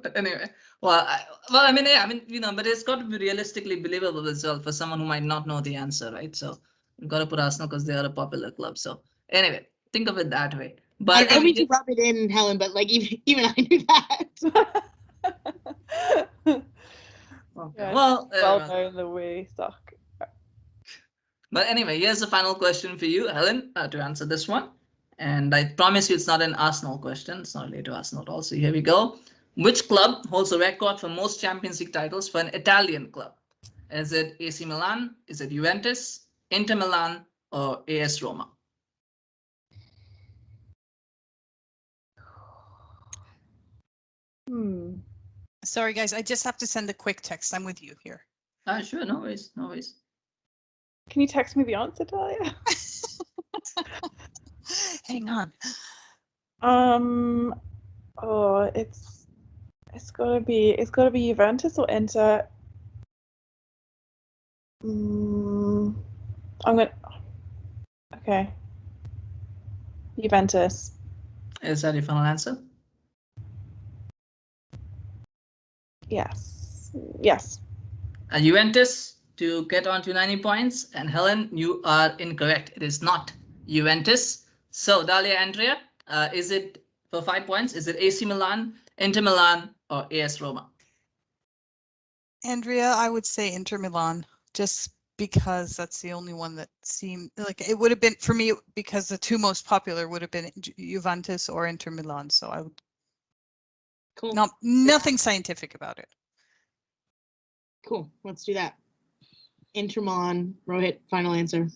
but anyway. Well, I mean, yeah, I mean, but it's got to be realistically believable as well for someone who might not know the answer, right? So you've got to put Arsenal because they are a popular club. So anyway, think of it that way. But I don't mean to rub it in, Helen, but even I knew that. okay. Yeah, Well, well known that we suck. but anyway, here's the final question for you, Helen, to answer this one. And I promise you it's not an Arsenal question. It's not related to Arsenal at all. So here we go. Which club holds the record for most Champions League titles for an Italian club? Is it AC Milan? Is it Juventus, Inter Milan, or AS Roma? Sorry, guys. I just have to send a quick text. I'm with you here. Sure, no worries, no worries. Can you text me the answer, Dalia? Hang on. Oh, it's gotta be Juventus or Inter. I'm gonna. Okay. Juventus. Is that your final answer? Yes. Yes. Juventus to get on to 90 points. And Helen, you are incorrect. It is not Juventus. So Dalia, Andrea, is it for 5 points? Is it AC Milan, Inter Milan, or AS Roma? Andrea, I would say Inter Milan, just because that's the only one that seemed like it would have been for me, because the two most popular would have been Juventus or Inter Milan. So I would Cool. nothing scientific about it. Cool. Let's do that. Inter Milan, Rohit, final answer.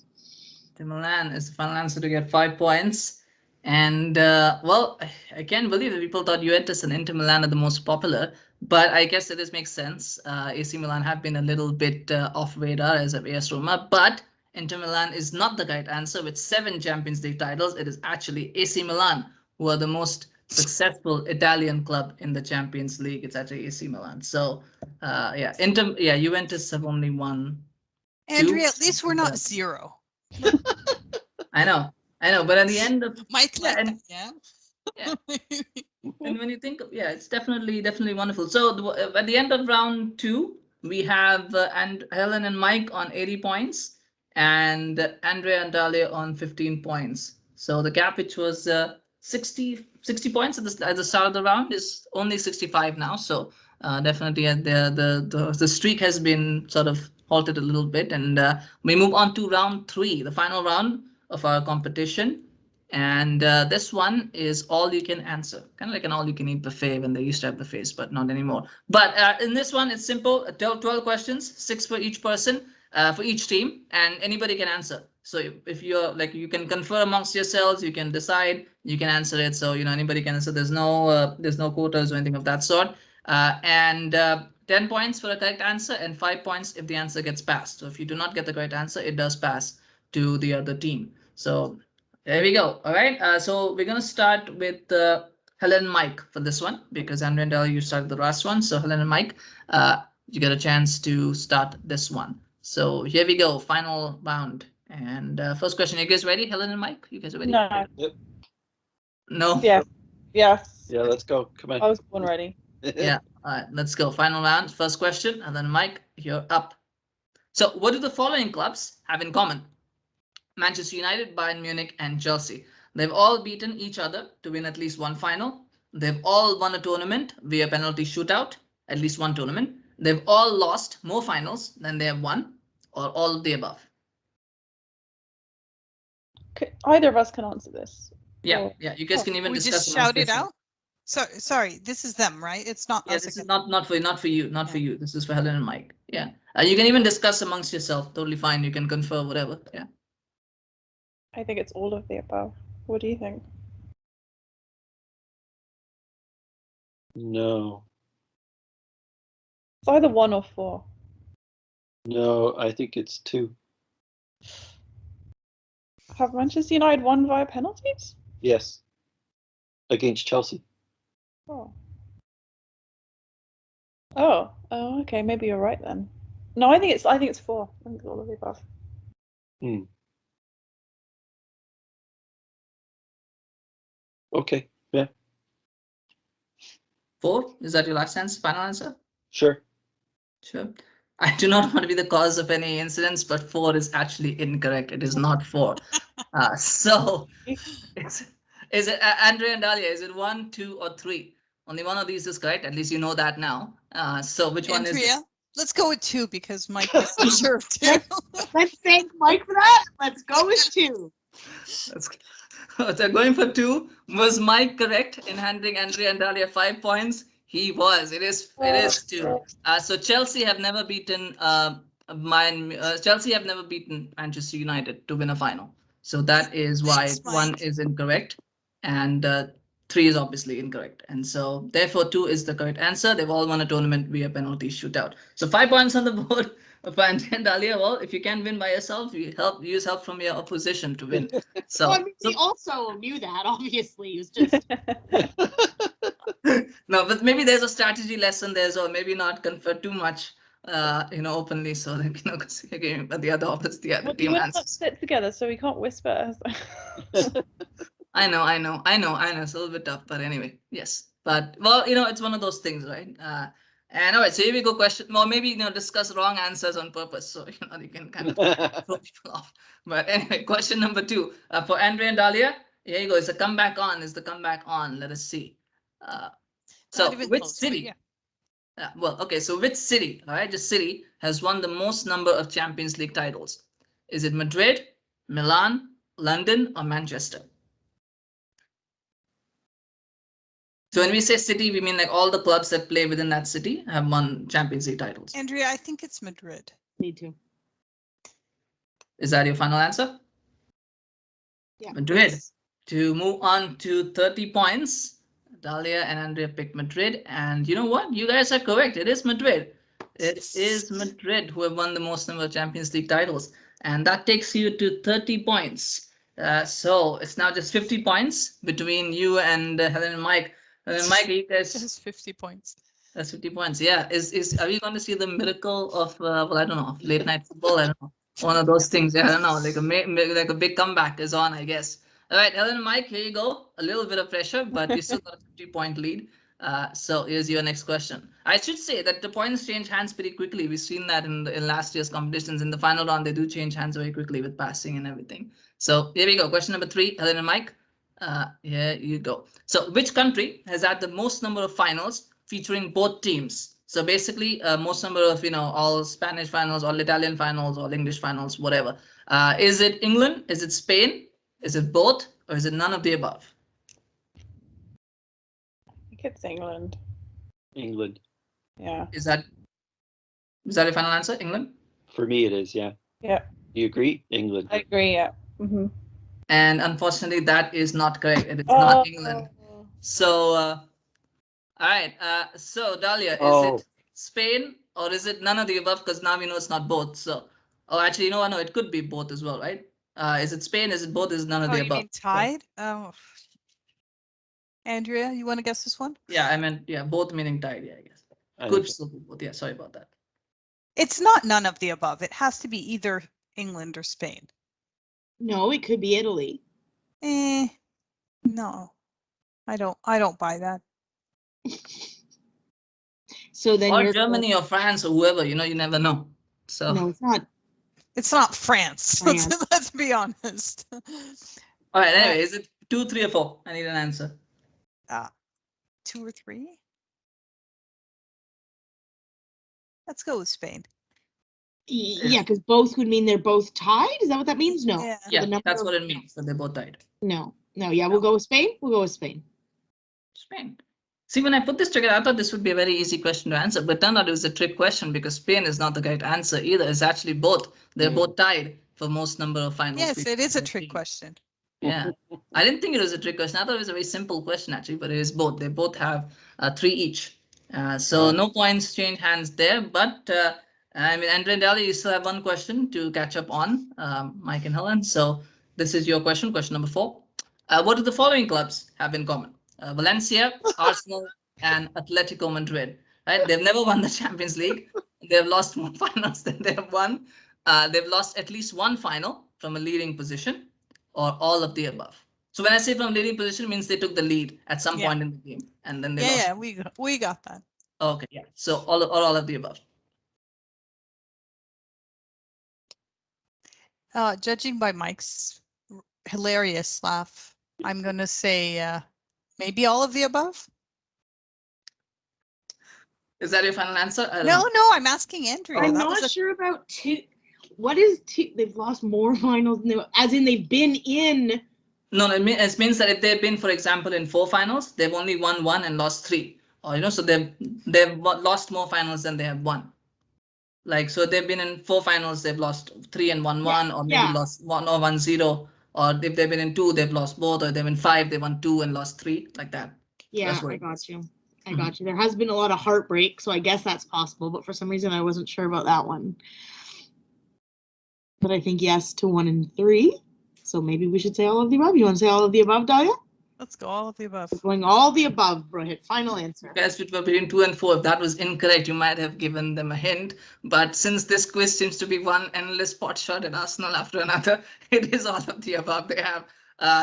Inter Milan is the final answer to get 5 points. And well, I can't believe that people thought Juventus and Inter Milan are the most popular, but I guess this makes sense. AC Milan have been a little bit off radar as of AS Roma, but Inter Milan is not the right answer. With 7 Champions League titles, it is actually AC Milan who are the most successful Italian club in the Champions League. It's actually AC Milan. So yeah, Juventus have only won 2. Andrea, at least we're not zero. I know, but at the end of Mike, yeah, like and that, yeah. yeah. And when you think of, yeah, it's definitely wonderful. So at the end of round 2, we have and Helen and Mike on 80 points and Andrea and Dalia on 15 points. So the gap, which was 60 points at the start of the round, is only 65 now. So definitely the streak has been sort of halted a little bit. And we move on to round 3, the final round of our competition. And this one is all you can answer, kind of like an all you can eat buffet when they used to have buffets, but not anymore. But in this one, it's simple. 12 questions, 6 for each person, for each team, and anybody can answer. So if you're like, you can confer amongst yourselves, you can decide, you can answer it. So, you know, anybody can answer. There's no quotas or anything of that sort. And 10 points for a correct answer and 5 points if the answer gets passed. So if you do not get the correct answer, it does pass to the other team. So there we go. All right. So we're gonna start with Helen and Mike for this one, because Andrea and Dalia, you started the last one. So Helen and Mike, you get a chance to start this one. So here we go. Final round. And first question. You guys ready? Helen and Mike, you guys are ready? No. Yep. No. Yes. Yes. Yeah, let's go. Come I on. was born ready. Yeah. All right. Let's go. Final round. First question. And then Mike, you're up. So what do the following clubs have in common? Manchester United, Bayern Munich, and Chelsea. They've all beaten each other to win at least one final. They've all won a tournament via penalty shootout, at least one tournament. They've all lost more finals than they have won, or all of the above. Either of us can answer this. Yeah, Or- yeah. You guys can even We discuss just amongst shout it yourselves. out. So sorry, this is them, right? It's not Yeah, us this is again. not for you, not for Yeah. you. This is for Helen and Mike. Yeah, you can even discuss amongst yourself. Totally fine. You can confer whatever. Yeah. I think it's all of the above. What do you think? No, It's either 1 or 4. no, I think it's 2. Have Manchester United won via penalties? Yes. Against Chelsea. Oh. Oh. Oh, okay. Maybe you're right then. No, I think it's 4. I think it's all of the above. Okay. Yeah. 4. Is that your last answer? Final answer? Sure. Sure. I do not want to be the cause of any incidents, but 4 is actually incorrect. It is not 4. So is it Andrea and Dalia? Is it 1, 2, or 3? Only one of these is correct. At least you know that now. So which one is it? Andrea, let's go with 2 because Mike is sure of 2. Let's thank Mike for that. Let's go with 2. So going for 2. Was Mike correct in handing Andrea and Dalia 5 points? He was. It is. It is too. So Chelsea have never beaten. Chelsea have never beaten Manchester United to win a final. So that is why Thanks, one Mike. is incorrect, and three is obviously incorrect. And so therefore two is the correct answer. They've all won a tournament via penalty shootout. So 5 points on the board for Andrea and Dalia. Well, if you can win by yourself, you use help from your opposition to win. So, Well, I mean, we also knew that, obviously. It was just no, but maybe there's a strategy lesson there, so maybe not confer too much, openly, so that the other the other Well, team you will answers. sit together, so we can't whisper. I know, it's a little bit tough, but anyway, yes. But well, it's one of those things, right? And all right, so here we go. Question, or maybe discuss wrong answers on purpose, so you can kind of throw people off. But anyway, question number 2 for Andrea and Dalia. Here you go. Is the comeback on? Is the comeback on? Let us see. Not So even which close, but city? yeah. Well, okay. So which city? All right, just city has won the most number of Champions League titles. Is it Madrid, Milan, London, or Manchester? So when we say city, we mean like all the clubs that play within that city have won Champions League titles. Andrea, I think it's Madrid. me too. Is that your final answer? Yeah. Madrid. Yes. To move on to 30 points, Dalia and Andrea picked Madrid. And you know what? You guys are correct. It is Madrid. It is Madrid who have won the most number of Champions League titles. And that takes you to 30 points. So it's now just 50 points between you and Helen and Mike. Mike, you guys. Just 50 points. That's 50 points. Yeah. Are we going to see the miracle of I don't know, of late night football? I don't know. One of those things. Yeah, I don't know. Like a big comeback is on, I guess. All right, Helen and Mike, here you go. A little bit of pressure, but you still got a 50-point lead. So here's your next question. I should say that the points change hands pretty quickly. We've seen that in last year's competitions. In the final round, they do change hands very quickly with passing and everything. So here we go. Question number 3, Helen and Mike. Here you go. So which country has had the most number of finals featuring both teams? So basically, most number of, all Spanish finals, all Italian finals, all English finals, whatever. Is it England? Is it Spain? Is it both? Or is it none of the above? I think it's England. England. Yeah. Is that your final answer, England? For me, it is. Yeah. Yeah. You agree? England. I agree. Yeah. And unfortunately, that is not correct. It is not England. So, all right. So, Dalia, is it Spain or is it none of the above? Because now we know it's not both. So, actually, no, it could be both as well, right? Is it Spain? Is it both? Is none of Oh, the you above? mean tied? Oh. Andrea, you want to guess this one? Yeah, I meant, both meaning tied. Yeah, I guess. Could still be both. Yeah, sorry about that. It's not none of the above. It has to be either England or Spain. No, it could be Italy. No. I don't buy that. So then Or you're Germany or France or whoever, you never know. So No, it's not. It's not France. France. Let's be honest. all right, anyway, is it 2, 3, or 4? I need an answer. 2 or 3? Let's go with Spain. Yeah, because both would mean they're both tied. Is that what that means? No. Yeah. Yeah, The number that's of- what it means. So they're both tied. No. Yeah, we'll go with Spain. We'll go with Spain. Spain. See, when I put this together, I thought this would be a very easy question to answer, but turned out it was a trick question because Spain is not the correct answer either. It's actually both. They're both tied for most number of finals. Yes, it is a trick question. Yeah, I didn't think it was a trick question. I thought it was a very simple question actually, but it is both. They both have 3 each. So no points change hands there. But I mean, Andrea and Dalia, you still have one question to catch up on, Mike and Helen. So this is your question, question number 4. What do the following clubs have in common? Valencia, Arsenal, and Atletico Madrid. Right? They've never won the Champions League. They've lost more finals than they have won. They've lost at least one final from a leading position, or all of the above. So when I say from leading position, it means they took the lead at some point in the game, and then they lost. Yeah, we got that. Okay, yeah. So all of the above. Judging by Mike's hilarious laugh, I'm gonna say maybe all of the above. Is that your final answer? I don't No, know. no, I'm asking Andrea. I'm That not was a- sure about 2. What is 2? They've lost more finals than as in they've been in. No, it means that if they've been, for example, in 4 finals, they've only won 1 and lost 3. or so they've lost more finals than they have won. Like, so they've been in 4 finals, they've lost 3 and won 1, or maybe lost 1 or 1-0. Or if they've been in 2, they've lost both, or they've been 5, they won 2 and lost 3, like that. Yeah, I got you. I got you. There has been a lot of heartbreak, so I guess that's possible. But for some reason, I wasn't sure about that one. But I think yes to 1 and 3. So maybe we should say all of the above. You want to say all of the above, Dalia? Let's go all of the above. We're going all of the above, Rohit. Final answer. Guys, which were between 2 and 4. If that was incorrect, you might have given them a hint. But since this quiz seems to be one endless pot shot at Arsenal after another, it is all of the above. They have,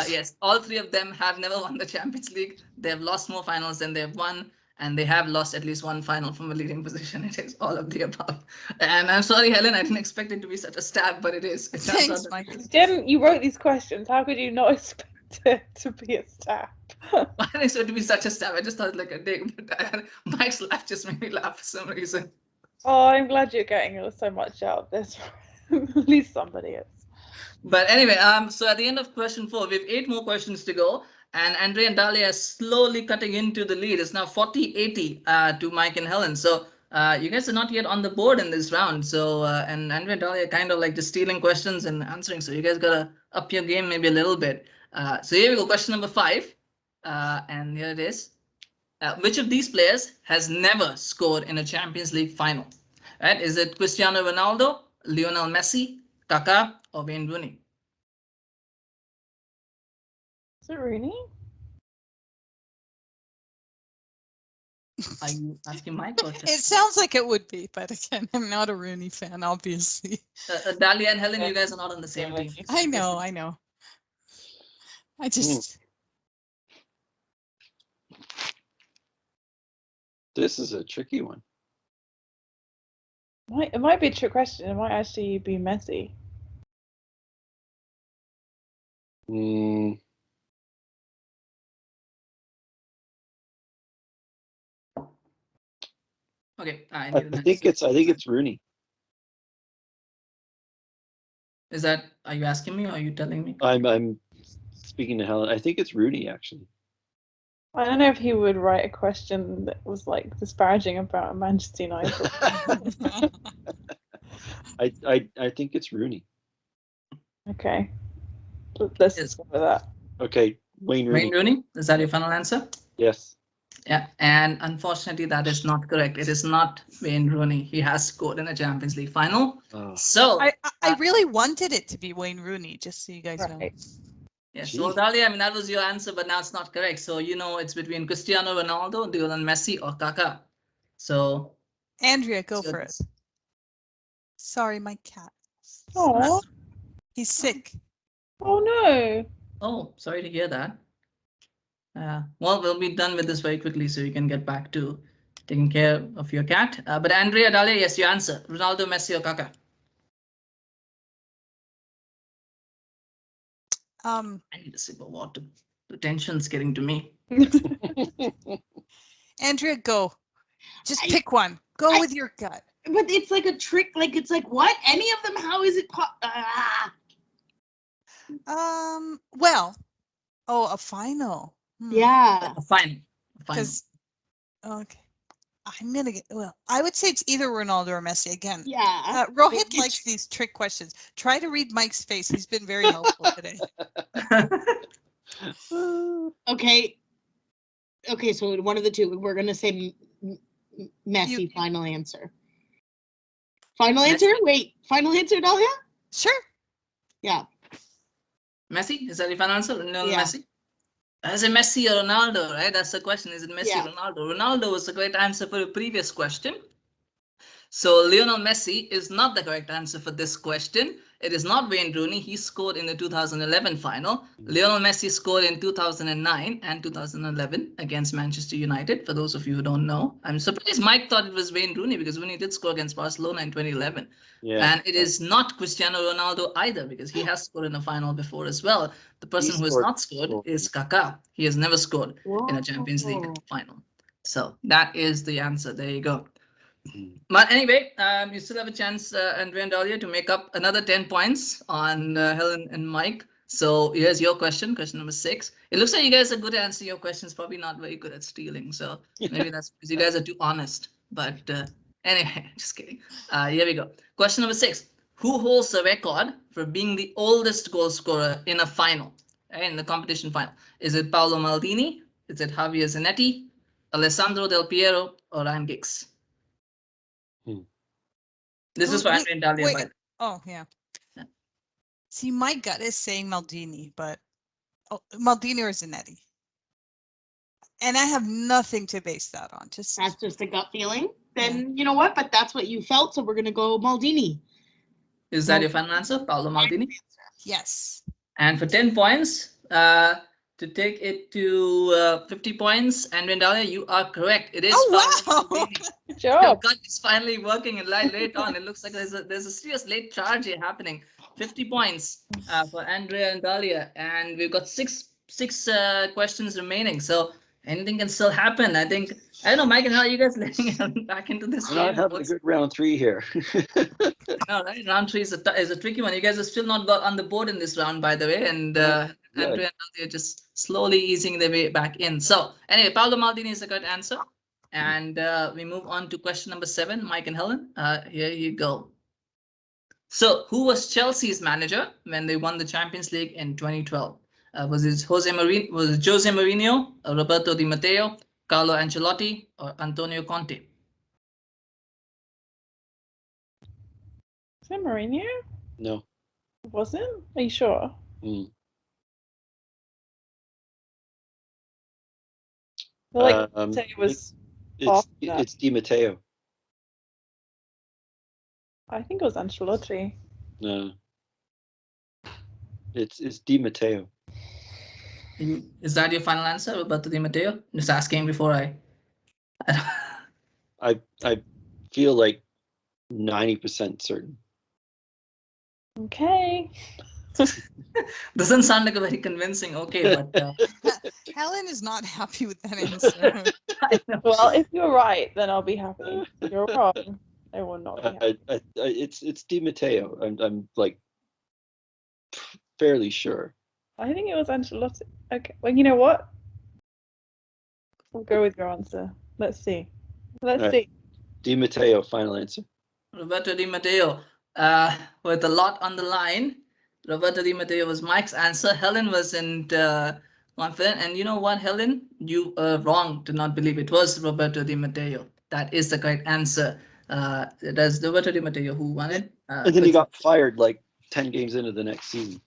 yes, all 3 of them have never won the Champions League. They have lost more finals than they have won, and they have lost at least 1 final from a leading position. It is all of the above. And I'm sorry, Helen, I didn't expect it to be such a stab, but it is. It turns Thanks, out Mike. You wrote these questions. How could you not expect it to be a stab? why did it to be such a stab? I just thought like a dig, but Mike's laugh just made me laugh for some reason. Oh, I'm glad you're getting so much out of this. At least somebody is. But anyway, so at the end of question 4, we have 8 more questions to go, and Andrea and Dalia are slowly cutting into the lead. It's now 40-80 to Mike and Helen. So you guys are not yet on the board in this round. So and Andrea and Dalia are kind of like just stealing questions and answering. So you guys gotta up your game maybe a little bit. So here we go, question number 5, and here it is. Which of these players has never scored in a Champions League final? Right? Is it Cristiano Ronaldo, Lionel Messi, Kaká, or Wayne Rooney? Is it Rooney? Are you asking Mike or It sounds like it would be, but again, I'm not a Rooney fan, obviously. Dalia and Helen? You guys are not on the same team. I know. I just. This is a tricky one. It might be a trick question. It might actually be Messi. Okay, I think it's Rooney. Is that? Are you asking me or are you telling me? I'm speaking to Helen. I think it's Rooney actually. I don't know if he would write a question that was like disparaging about Manchester United. I think it's Rooney. Okay, let's just go with that. Okay, Wayne Rooney. Wayne Rooney? Is that your final answer? Yes. Yeah, and unfortunately, that is not correct. It is not Wayne Rooney. He has scored in a Champions League final. So I really wanted it to be Wayne Rooney, just so you guys know. Yes, well, Dalia, I mean, that was your answer, but now it's not correct. So, it's between Cristiano Ronaldo, Lionel Messi, or Kaká. So, Andrea, go for it. Sorry, my cat. Oh, he's sick. Oh no. Oh, sorry to hear that. Well, we'll be done with this very quickly, so you can get back to taking care of your cat. But Andrea, Dalia, yes, your answer: Ronaldo, Messi, or Kaká. I need a sip of water. The tension's getting to me. Andrea, go. Just pick one. Go with your gut. But it's like a trick. Like, it's like, what? Any of them? How is it? Well. Oh, a final. Yeah. A final. Because. Okay. I'm gonna get. Well, I would say it's either Ronaldo or Messi again. Yeah. Rohit likes these trick questions. Try to read Mike's face. He's been very helpful today. Okay. Okay, so one of the two. We're gonna say Messi. Final answer. Final answer? Wait. Final answer, Dalia? Sure. Yeah. Messi? Is that your final answer? No, Yeah. Messi? Is it Messi or Ronaldo, right? That's the question. Is it Messi or Ronaldo? Ronaldo was the correct answer for the previous question. So Lionel Messi is not the correct answer for this question. It is not Wayne Rooney. He scored in the 2011 final. Lionel Messi scored in 2009 and 2011 against Manchester United. For those of you who don't know, I'm surprised Mike thought it was Wayne Rooney because Rooney did score against Barcelona in 2011. Yeah. And it is not Cristiano Ronaldo either because he has scored in a final before as well. The person who has not scored is Kaká. He has never scored in a Champions League final. So that is the answer. There you go. But anyway, you still have a chance, Andrea and Dalia, to make up another 10 points on Helen and Mike. So here's your question, question number 6. It looks like you guys are good at answering your questions, probably not very good at stealing. So maybe that's because you guys are too honest. But anyway, just kidding. Here we go. Question number 6. Who holds the record for being the oldest goal scorer in a final, in the competition final? Is it Paolo Maldini? Is it Javier Zanetti, Alessandro Del Piero, or Ryan Giggs? This is for Andrea and Dalia. Wait. Oh, yeah. See, my gut is saying Maldini, but Maldini or Zanetti. And I have nothing to base that on. That's just a gut feeling. Then you know what? But that's what you felt, so we're gonna go Maldini. Is that your final answer, Paolo Maldini? Yes. And for 10 points, to take it to 50 points, Andrea and Dalia, you are correct. It is Paolo Maldini. Good Your job. gut is finally working and late on. It looks like there's a serious late charge here happening. 50 points for Andrea and Dalia, and we've got six questions remaining. So anything can still happen. I don't know, Mike and how are you guys letting back into this We're not game? having a good round 3 here. No, right? Round 3 is a tricky one. You guys have still not got on the board in this round, by the way, and Yeah. Andrea and Dalia just slowly easing their way back in. So anyway, Paolo Maldini is a good answer. And we move on to question number 7, Mike and Helen. Here you go. So, who was Chelsea's manager when they won the Champions League in 2012? Was it Jose Mourinho, Roberto Di Matteo, Carlo Ancelotti, or Antonio Conte? Is it Mourinho? No. It wasn't? Are you sure? Mm. I feel like say it was It's Di Matteo. I think it was Ancelotti. No. It's Di Matteo. Is that your final answer, Roberto Di Matteo? Just asking before I feel like 90% certain. Okay. Doesn't sound like a very convincing okay, but Helen is not happy with that answer. I know. Well, if you're right, then I'll be happy. If you're wrong, I will not be happy. It's Di Matteo. I'm like fairly sure. I think it was Ancelotti. Okay. Well, you know what? We'll go with your answer. Let's see. Let's see. Di Matteo, final answer. Roberto Di Matteo, with a lot on the line. Roberto Di Matteo was Mike's answer. Helen wasn't confident. And you know what, Helen? You are wrong to not believe it was Roberto Di Matteo. That is the correct answer. That's Roberto Di Matteo who won it. And then he got fired like 10 games into the next season.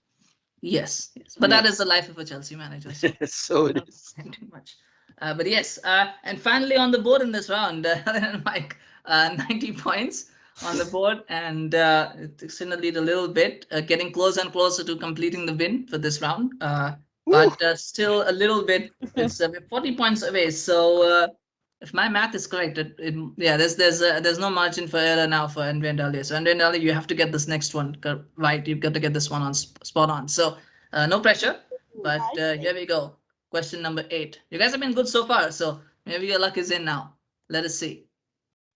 Yes. But that is the life of a Chelsea manager. So, so it is. Too much. But yes, and finally on the board in this round, Helen and Mike, 90 points on the board, and it's in the lead a little bit, getting closer and closer to completing the win for this round. But still a little bit. It's 40 points away. So if my math is correct, there's no margin for error now for Andrea and Dalia. So Andrea and Dalia, you have to get this next one right. You've got to get this one on spot on. So no pressure. But here we go. Question number 8. You guys have been good so far, so maybe your luck is in now. Let us see.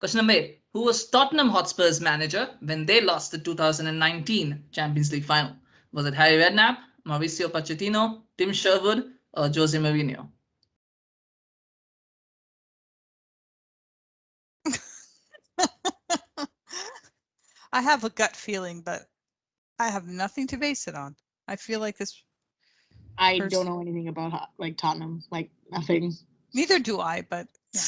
Question number 8. Who was Tottenham Hotspur's manager when they lost the 2019 Champions League final? Was it Harry Redknapp, Mauricio Pochettino, Tim Sherwood, or Jose Mourinho? I have a gut feeling, but I have nothing to base it on. I feel like this. I don't know anything about like Tottenham, like nothing. Neither do I, but yeah.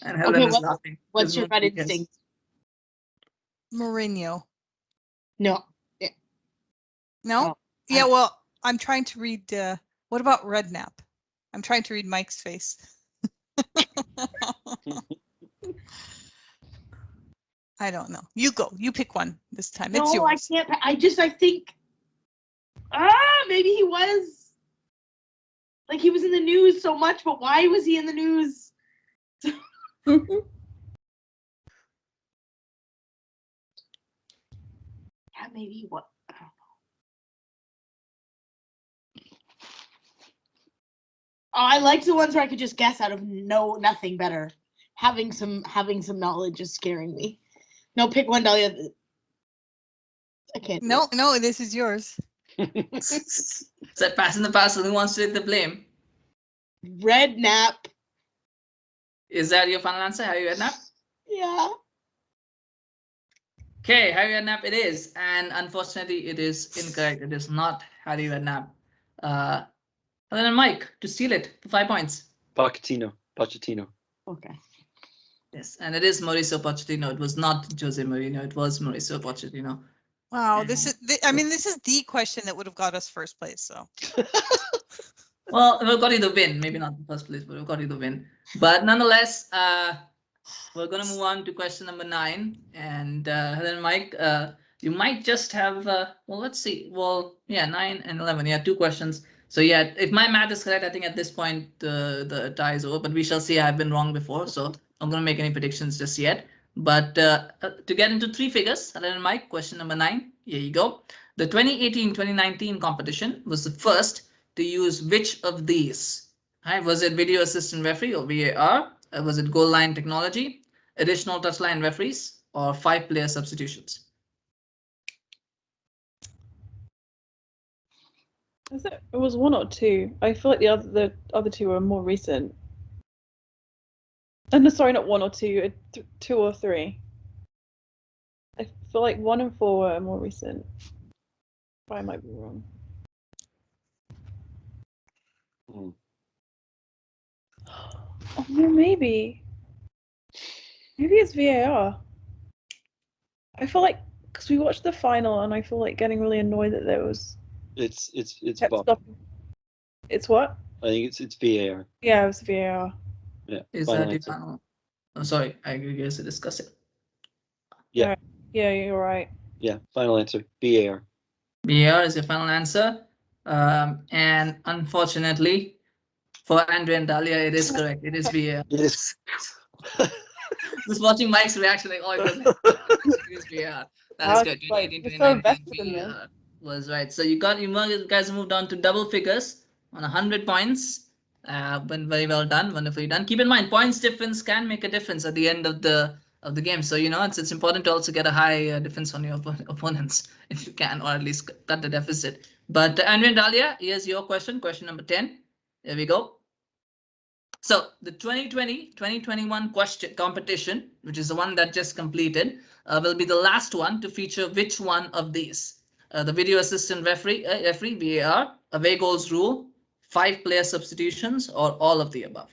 And Helen is laughing. What's your gut instinct? Mourinho. No. No? No. Yeah, well, I'm trying to read, what about Redknapp? I'm trying to read Mike's face. I don't know. You go. You pick one this time. It's No, I yours. can't. I think. Maybe he was. Like he was in the news so much, but why was he in the news? Yeah, maybe what? I don't know. Oh, I liked the ones where I could just guess out of nothing better. Having some knowledge is scaring me. No, pick one, Dalia. I can't. No, this is yours. Is that past in the past? Who wants to take the blame? Redknapp. Is that your final answer, Harry Redknapp? Yeah. Okay, Harry Redknapp it is, and unfortunately, it is incorrect. It is not Harry Redknapp. Helen and Mike to steal it for 5 points. Pochettino. Okay. Yes, and it is Mauricio Pochettino. It was not Jose Mourinho. It was Mauricio Pochettino. Wow, this is this is the question that would have got us first place. So Well, we've got you the win. Maybe not the first place, but we've got you the win. But nonetheless, we're going to move on to question number 9. And Helen and Mike, you might just have, well, let's see. Well, yeah, 9 and 11. Yeah, 2 questions. So yeah, if my math is correct, I think at this point the tie is over. But we shall see. I've been wrong before, so I'm going to make any predictions just yet. But to get into 3 figures, Helen and Mike, question number 9. Here you go. The 2018-2019 competition was the first to use which of these? Right? Was it video assistant referee or VAR? Was it goal line technology, additional touchline referees, or 5-player substitutions? It was 1 or 2. I feel like the other 2 were more recent. No, sorry, not 1 or 2. 2 or 3. I feel like 1 and 4 were more recent. But I might be wrong. Hmm. Oh, yeah, maybe. Maybe it's VAR. I feel like because we watched the final, and I feel like getting really annoyed that there was. It's Kept Bob. stopping. It's what? I think it's VAR. Yeah, it was VAR. Yeah. Is final that the answer. final? Oh, sorry, I guess to discuss it. Yeah. Yeah, you're right. Yeah. Final answer. VAR. VAR is your final answer. And unfortunately, for Andrea and Dalia, it is correct. It is VAR. It is. Just watching Mike's reaction, like, oh, it was like, it is VAR. That is good. Like, 2018, you're so 2019 invested in this. VAR was right. So you guys moved on to double figures on 100 points. Been very well done, wonderfully done. Keep in mind, points difference can make a difference at the end of the game. So it's important to also get a high difference on your opponents if you can, or at least cut the deficit. But Andrea and Dalia, here's your question number 10. There we go. So the 2020-2021 question competition, which is the one that just completed, will be the last one to feature which one of these? The video assistant referee VAR, away goals rule, 5-player substitutions, or all of the above?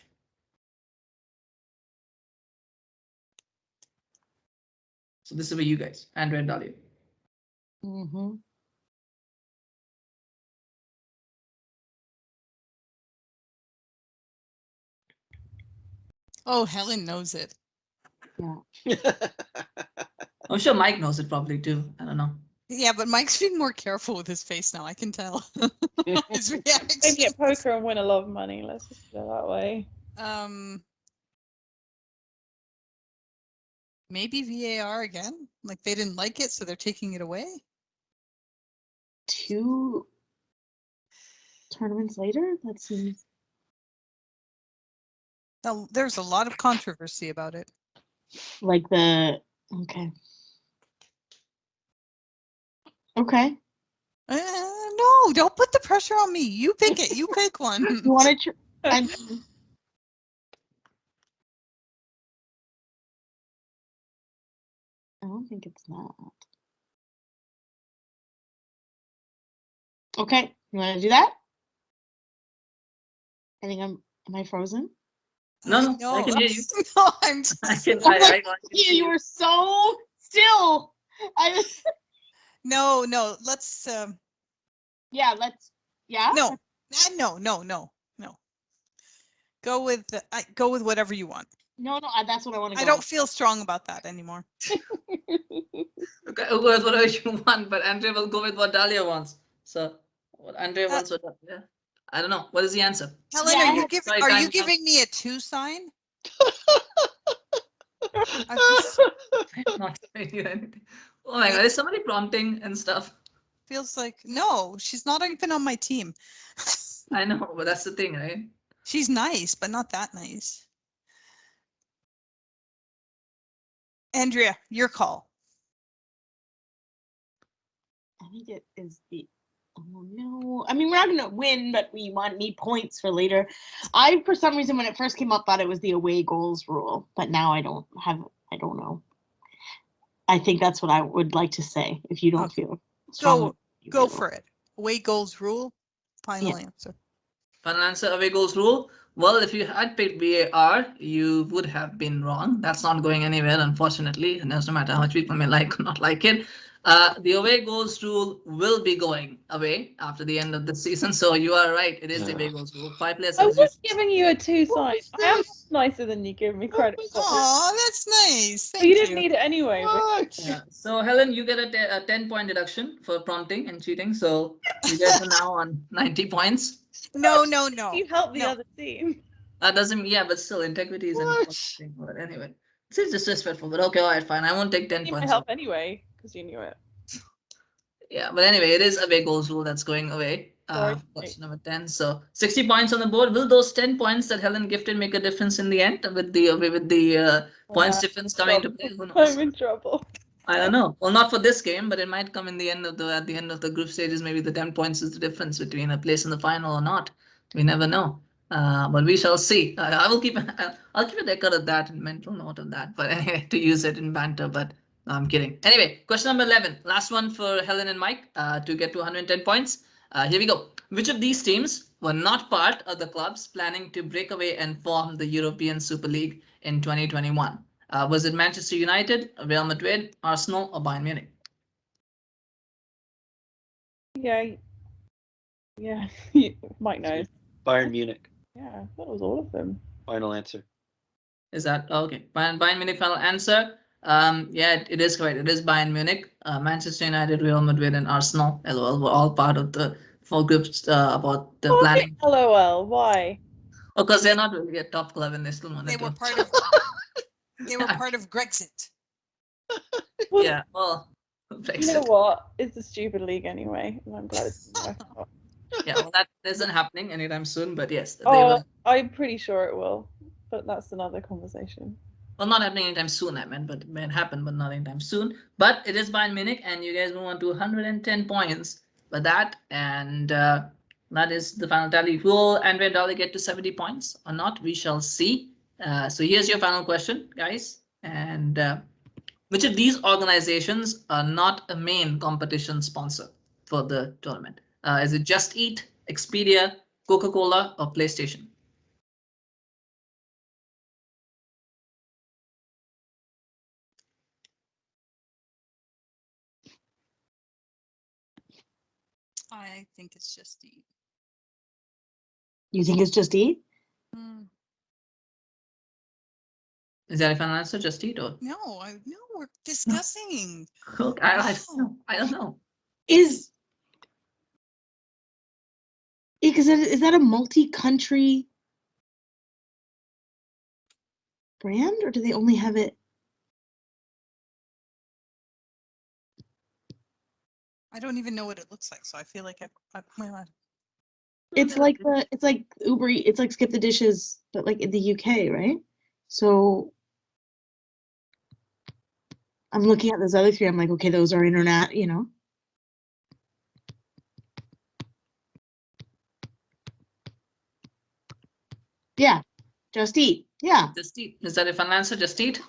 So this is for you guys, Andrea and Dalia. Mm-hmm. oh, Helen knows it. Yeah. I'm sure Mike knows it probably too. I don't know. Yeah, but Mike's being more careful with his face now. I can tell. His Maybe reaction. at poker and win a lot of money. Let's just put it that way. Maybe VAR again. Like they didn't like it, so they're taking it away. 2 tournaments later? That seems. Now, there's a lot of controversy about it. Like the. Okay. Okay. No, don't put the pressure on me. You pick it. You pick one. You want to. I don't think it's that. Okay. You want to do that? I think am I frozen? No, no, I can hear you. no, I'm I just, can. Oh I my can you were so still. no. Let's Yeah, let's. Yeah. no. No. Go with go with whatever you want. No, that's what I want to go. I don't feel strong about that anymore. Okay, go with whatever you want, but Andrea will go with what Dalia wants. So what Andrea wants, what yeah. I don't know. What is the answer? Helen, Yeah, are you time giving me a 2 sign? I'm not giving you anything. Oh my god, is somebody prompting and stuff? feels like no, she's not even on my team. I know, but that's the thing, right? She's nice, but not that nice. Andrea, your call. I think it is the Oh no! I mean, we're not gonna win, but we need points for later. For some reason, when it first came up, thought it was the away goals rule, but now I don't know. I think that's what I would like to say. If you don't Okay. feel strong, Go for it. Away goals rule. Final answer. Final answer, away goals rule. Well, if you had picked VAR, you would have been wrong. That's not going anywhere, unfortunately. And no matter how much people may like or not like it. The away goals rule will be going away after the end of the season. So you are right. It is the away goals rule. 5 players. I was giving you a 2 sign. I am nicer than you give me credit for. Oh, that's nice. But Thank you didn't need it anyway. What? Yeah. So Helen, you get a 10-point deduction for prompting and cheating. So you guys are now on 90 points. No. You helped the No. other team. That doesn't, yeah, but still, integrity is an What? important thing. But anyway, it's disrespectful. But okay, all right, fine. I won't take 10 You might points help off. anyway because you knew it. Yeah, but anyway, it is away goals rule that's going away. Sorry. Question number 10. So 60 points on the board. Will those 10 points that Helen gifted make a difference in the end with the points difference coming to play? Who knows? I'm in trouble. I don't know. Well, not for this game, but it might come in the end of at the end of the group stages. Maybe the 10 points is the difference between a place in the final or not. We never know. But we shall see. I'll keep a record of that and mental note of that. But anyway, to use it in banter. But no, I'm kidding. Anyway, question number 11. Last one for Helen and Mike to get to 110 points. Here we go. Which of these teams were not part of the clubs planning to break away and form the European Super League in 2021? Was it Manchester United, Real Madrid, Arsenal, or Bayern Munich? Yeah. Mike knows. Bayern Munich. Yeah, I thought it was all of them. Final answer. Is that okay? Bayern Munich final answer. Yeah, it is correct. It is Bayern Munich. Manchester United, Real Madrid, and Arsenal LOL were all part of the four groups about the planning. LOL. Why? Because they're not really a top club and they still wanted They to. were part of. They were part of Grexit. Well, Yeah, well, you know what? It's a stupid league anyway, and I'm glad it didn't work out. Yeah, well, that isn't happening anytime soon, but yes, they Oh, were. I'm pretty sure it will, but that's another conversation. Well, not happening anytime soon, I meant, but it may happen, but not anytime soon. But it is Bayern Munich, and you guys move on to 110 points for that, and that is the final tally. Will Andrea Dalia get to 70 points or not? We shall see. So here's your final question, guys. And which of these organizations are not a main competition sponsor for the tournament? Is it Just Eat, Expedia, Coca-Cola, or PlayStation? I think it's Just Eat. You think it's Just Eat? Is that a final answer? Just Eat or? No, we're discussing. Okay, I don't know. I don't know. Is that a multi-country brand, or do they only have it? I don't even know what it looks like, so I feel like It's like Uber. It's like Skip the Dishes, but like in the UK, right? So I'm looking at those other three. I'm like, okay, those are internet, Yeah, Just Eat. Yeah. Just Eat. Is that a final answer? Just Eat.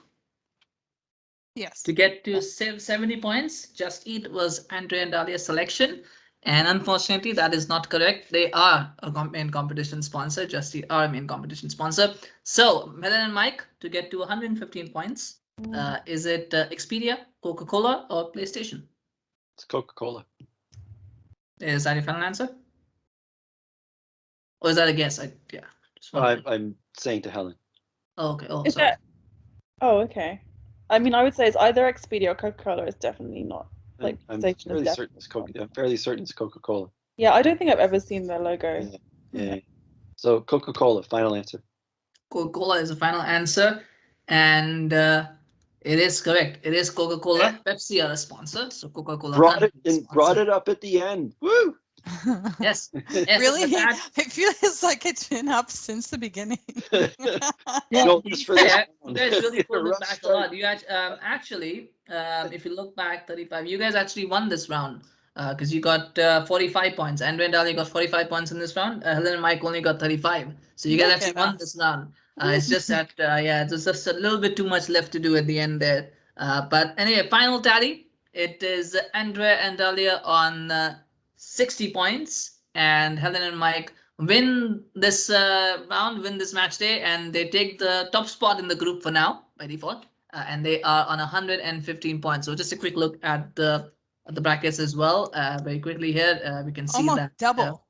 yes. To get to 70 points, Just Eat was Andrea and Dalia's selection. And unfortunately, that is not correct. They are a main competition sponsor. Just Eat are a main competition sponsor. So, Helen and Mike, to get to 115 points, is it Expedia, Coca-Cola, or PlayStation? It's Coca-Cola. Is that your final answer? Or is that a guess? Yeah. I'm saying to Helen. Oh, okay. Oh, Is sorry. Oh, okay. I mean, I would say it's either Expedia or Coca-Cola. It's definitely not. Like, I'm PlayStation fairly is certain it's definitely. I'm fairly certain it's Coca-Cola. Yeah, I don't think I've ever seen their logo. Yeah. So Coca-Cola, final answer. Coca-Cola is the final answer, and it is correct. It is Coca-Cola. Pepsi are a sponsor, so Coca-Cola Brought can't it be a and brought sponsor. it up at the end. Woo! Yes. Yes. Really? With that, It feels like it's been up since the beginning. yeah, No, to be just for this fair, you round. guys really pulled it Rough back a start. lot. You actually, if you look back 35, you guys actually won this round. because you got 45 points. Andrea and Dalia got 45 points in this round. Helen and Mike only got 35. So you guys Look actually at won us. this round. It's just that, yeah, there's just a little bit too much left to do at the end there. But anyway, final tally. It is Andrea and Dalia on 60 points, and Helen and Mike win this round, win this match day, and they take the top spot in the group for now by default, and they are on 115 points. So just a quick look at the brackets as well, very quickly here. We can see Almost that. double.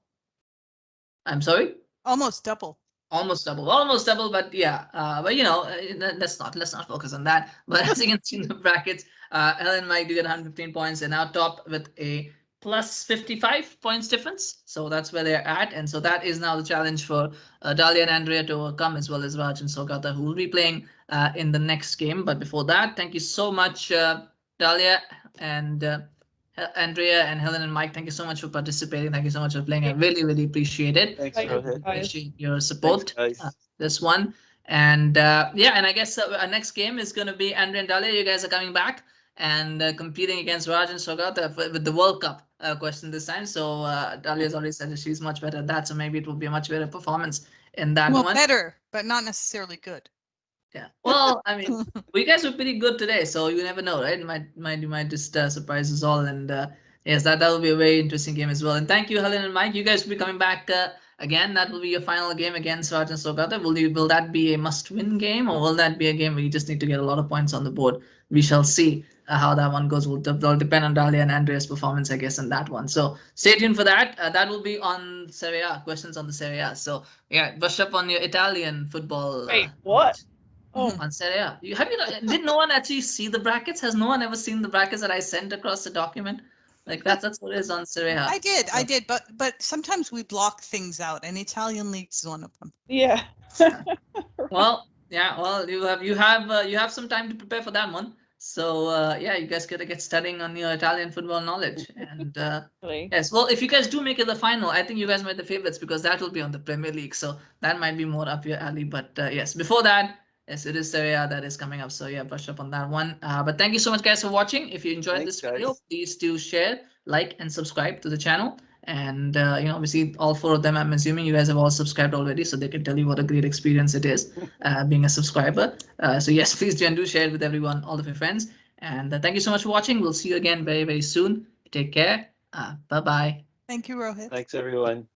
I'm sorry. Almost double. Almost double, but yeah, but let's not focus on that. But as you can see in the brackets, Helen and Mike do get 115 points. They're now top with a plus 55 points difference, so that's where they're at, and so that is now the challenge for Dalia and Andrea to overcome, as well as Raj and Sogata, who will be playing in the next game. But before that, thank you so much, Dalia and Andrea and Helen and Mike. Thank you so much for participating. Thank you so much for playing. I really appreciate it. Thanks, Thank you, Rohit. guys. Appreciate your Thanks, support. guys. This one, and yeah, and I guess our next game is going to be Andrea and Dalia. You guys are coming back and competing against Raj and Sogata with the World Cup question this time. So Dalia's already said that she's much better at that, so maybe it will be a much better performance in that Well, one. better, but not necessarily good. Yeah. Well, I mean, you guys were pretty good today, so you never know, right? You might just surprise us all, and yes, that will be a very interesting game as well. And thank you, Helen and Mike. You guys will be coming back again. That will be your final game against Raj and Sogata. Will that be a must-win game, or will that be a game where you just need to get a lot of points on the board? We shall see how that one goes. Will depend on Dalia and Andrea's performance, I guess, in that one. So stay tuned for that. That will be on Serie A, questions on the Serie A. So yeah, brush up on your Italian football. Wait, what? Oh, On Serie A. Did no one actually see the brackets? Has no one ever seen the brackets that I sent across the document? Like that's what it is on Serie A. I did, but sometimes we block things out, and Italian leagues is one of them. yeah. Well, yeah, well, you have some time to prepare for that one. So yeah, you guys gotta get studying on your Italian football knowledge. And Really. yes, well, if you guys do make it the final, I think you guys might be the favorites, because that will be on the Premier League. So that might be more up your alley. But yes, before that, yes, it is Serie A that is coming up. So yeah, brush up on that one. But thank you so much, guys, for watching. If you enjoyed Thanks, this video, guys. please do share, like, and subscribe to the channel. And obviously, all four of them, I'm assuming you guys have all subscribed already, so they can tell you what a great experience it is being a subscriber. So yes, please do share it with everyone, all of your friends. And thank you so much for watching. We'll see you again very, very soon. Take care. Bye bye. Thank you, Rohit. Thanks, everyone.